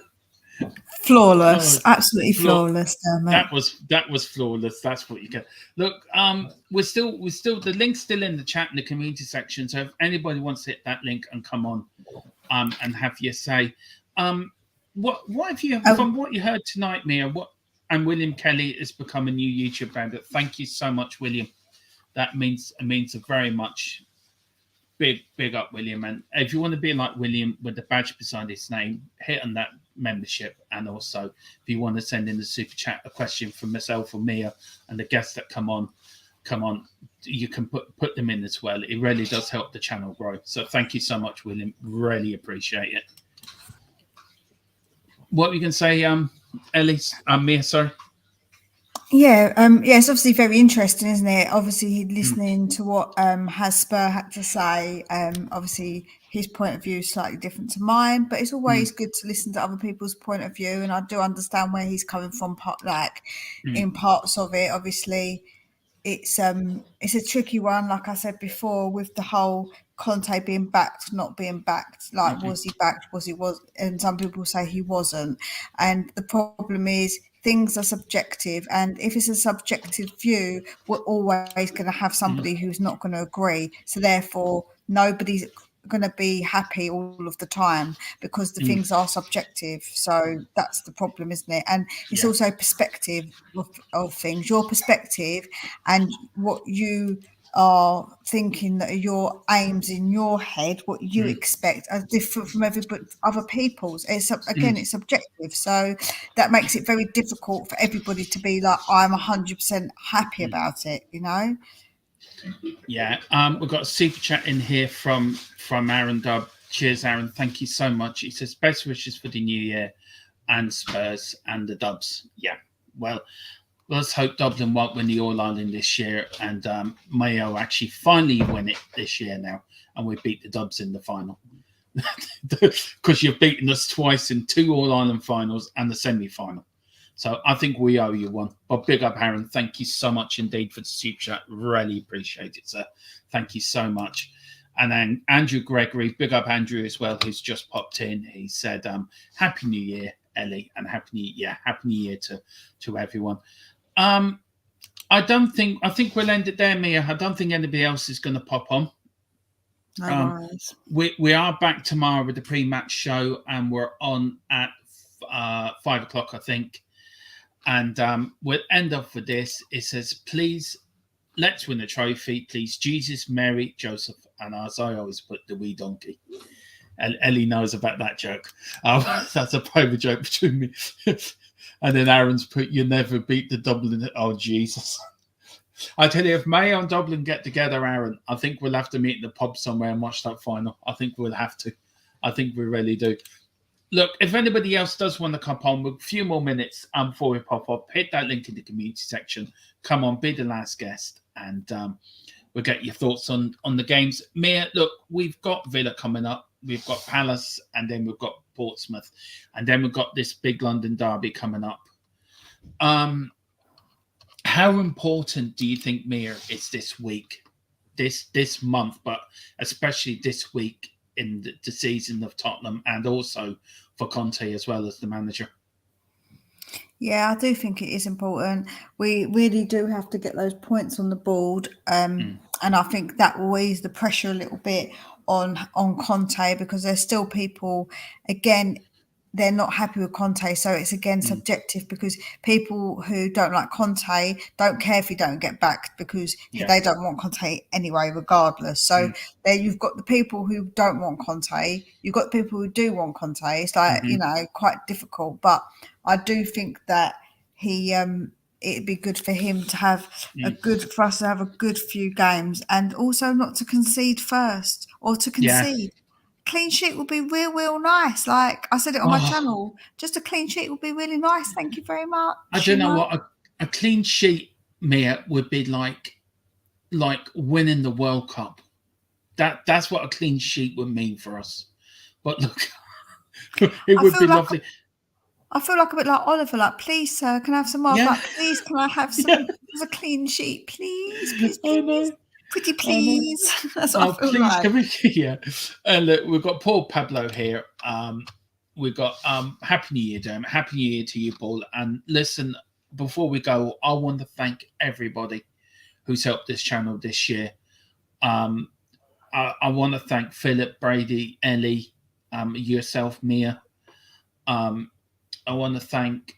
Flawless, Oh, absolutely flawless. That was flawless. That's what you get. Look, we're still the link's still in the chat in the community section. So if anybody wants to hit that link and come on, and have your say, what have you from what you heard tonight, Mia? And William Kelly has become a new YouTube bandit. Thank you so much, William. That means very much. Big up, William. And if you want to be like William with the badge beside his name, hit on that membership. And also, if you want to send in the super chat a question from myself or Mia and the guests that come on, you can put them in as well. It really does help the channel grow. So thank you so much, William. Really appreciate it. What were you going to say, Ellie? Mia, sorry. Yeah, it's obviously very interesting, isn't it? Obviously, listening to what Hasper had to say. Obviously, his point of view is slightly different to mine, but it's always good to listen to other people's point of view. And I do understand where he's coming from, in parts of it. Obviously, it's a tricky one, like I said before, with the whole Conte being backed, not being backed. Like, was he backed? And some people say he wasn't. And the problem is, things are subjective, and if it's a subjective view, we're always going to have somebody who's not going to agree. So therefore, nobody's going to be happy all of the time because the things are subjective. So that's the problem, isn't it? And it's also perspective of things, your perspective and what you are thinking that are your aims in your head, what you expect are different from other people's. It's subjective, so that makes it very difficult for everybody to be like, I'm 100% happy about it, you know. Yeah, we've got a super chat in here from Aaron Dubb. Cheers, Aaron. Thank you so much. He says best wishes for the new year and Spurs and the Dubs. Yeah, well, let's hope Dublin won't win the All-Ireland this year, and Mayo actually finally win it this year now, and we beat the Dubs in the final. Because you've beaten us twice in 2 All-Ireland finals and the semi-final. So I think we owe you one. But big up, Aaron. Thank you so much indeed for the super chat. Really appreciate it, sir. Thank you so much. And then Andrew Gregory, big up Andrew as well, who's just popped in. He said, Happy New Year, Ellie, and Happy New Year to everyone. I think we'll end it there, Mia. I don't think anybody else is going to pop on. We are back tomorrow with the pre-match show, and we're on at 5 o'clock, I think. And we'll end off with this. It says, please, let's win a trophy. Please, Jesus, Mary, Joseph, and as I always put, the wee donkey. Ellie knows about that joke. That's a private joke between me. And then Aaron's put, you never beat the Dublin. Oh, Jesus. I tell you, if Mayo and Dublin get together, Aaron, I think we'll have to meet in the pub somewhere and watch that final. I think we'll have to. I think we really do. Look, if anybody else does want to come on with a few more minutes before we pop up, hit that link in the community section. Come on, be the last guest, and we'll get your thoughts on the games. Mia, look, we've got Villa coming up. We've got Palace, and then we've got Portsmouth, and then we've got this big London derby coming up. How important do you think, Mia, is this week, this month, but especially this week in the season of Tottenham, and also for Conte as well as the manager? Yeah, I do think it is important. We really do have to get those points on the board, and I think that will ease the pressure a little bit on Conte, because there's still people, again, they're not happy with Conte, so it's again subjective, because people who don't like Conte don't care if you don't get backed, because they don't want Conte anyway, regardless. So there you've got the people who don't want Conte, you've got people who do want Conte. It's like quite difficult, but I do think that it'd be good for him to have for us to have a good few games, and also not to concede first, or to concede. Clean sheet would be real nice. Like I said it on my channel, just a clean sheet would be really nice. Thank you very much. I don't know what a clean sheet, Mia, would be like winning the World Cup. That's what a clean sheet would mean for us. But look, it would be lovely. I feel like a bit like Oliver, like, please, sir, can I have some more? Like, please, can I have some a clean sheet? Please. Pretty please. That's what I feel like. And look, we've got Paul Pablo here. we got Happy New Year, Dermot. Happy New Year to you, Paul. And listen, before we go, I want to thank everybody who's helped this channel this year. I want to thank Philip, Brady, Ellie, yourself, Mia. I want to thank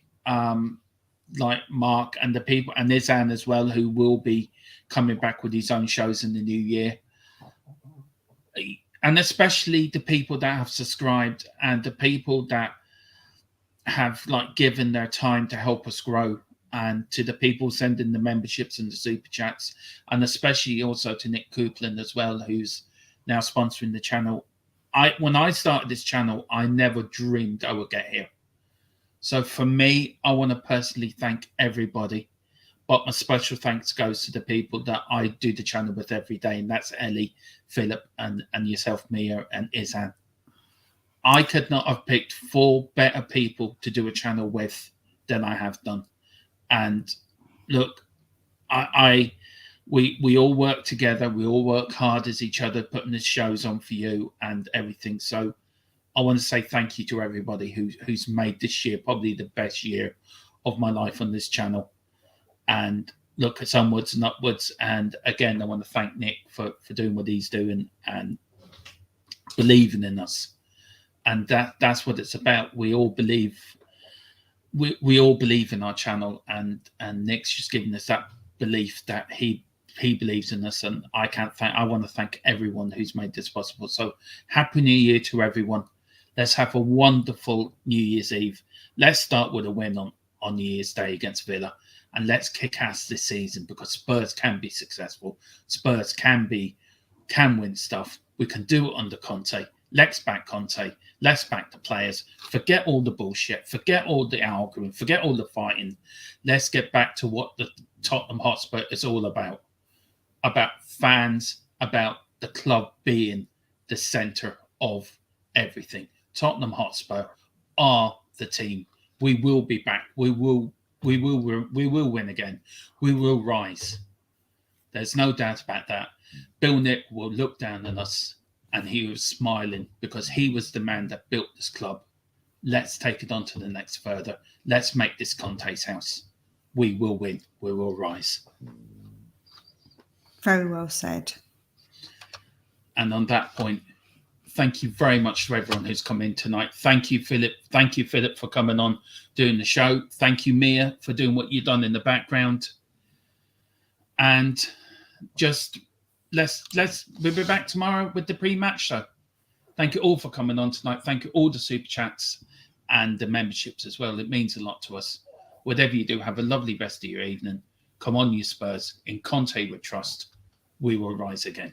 like Mark and the people, and Izan as well, who will be coming back with his own shows in the new year. And especially the people that have subscribed and the people that have like given their time to help us grow, and to the people sending the memberships and the super chats, and especially also to Nick Coupland as well, who's now sponsoring the channel. When I started this channel, I never dreamed I would get here. So for me, I want to personally thank everybody, but my special thanks goes to the people that I do the channel with every day, and that's Ellie, Philip, and yourself, Mia, and Izan. I could not have picked 4 better people to do a channel with than I have done. And look, we all work together. We all work hard as each other, putting the shows on for you and everything. So I want to say thank you to everybody who's made this year probably the best year of my life on this channel. And look, it's onwards and upwards. And again, I want to thank Nick for doing what he's doing and believing in us. And that's what it's about. We all believe. We all believe in our channel, and Nick's just giving us that belief that he believes in us, and I want to thank everyone who's made this possible. So Happy New Year to everyone. Let's have a wonderful New Year's Eve. Let's start with a win on New Year's Day against Villa, and let's kick ass this season, because Spurs can be successful. Spurs can win stuff. We can do it under Conte. Let's back Conte. Let's back the players. Forget all the bullshit. Forget all the arguing. Forget all the fighting. Let's get back to what the Tottenham Hotspur is all about. About fans, about the club being the centre of everything. Tottenham Hotspur are the team. We will be back. We will win again. We will rise. There's no doubt about that. Bill Nick will look down on us, and he was smiling because he was the man that built this club. Let's take it on to the next further. Let's make this Conte's house. We will win. We will rise. Very well said. And on that point, thank you very much to everyone who's come in tonight. Thank you, Philip. Thank you, Philip, for coming on, doing the show. Thank you, Mia, for doing what you've done in the background. And just we'll be back tomorrow with the pre-match show. Thank you all for coming on tonight. Thank you all the super chats and the memberships as well. It means a lot to us. Whatever you do, have a lovely rest of your evening. Come on, you Spurs. In Conte we trust. We will rise again.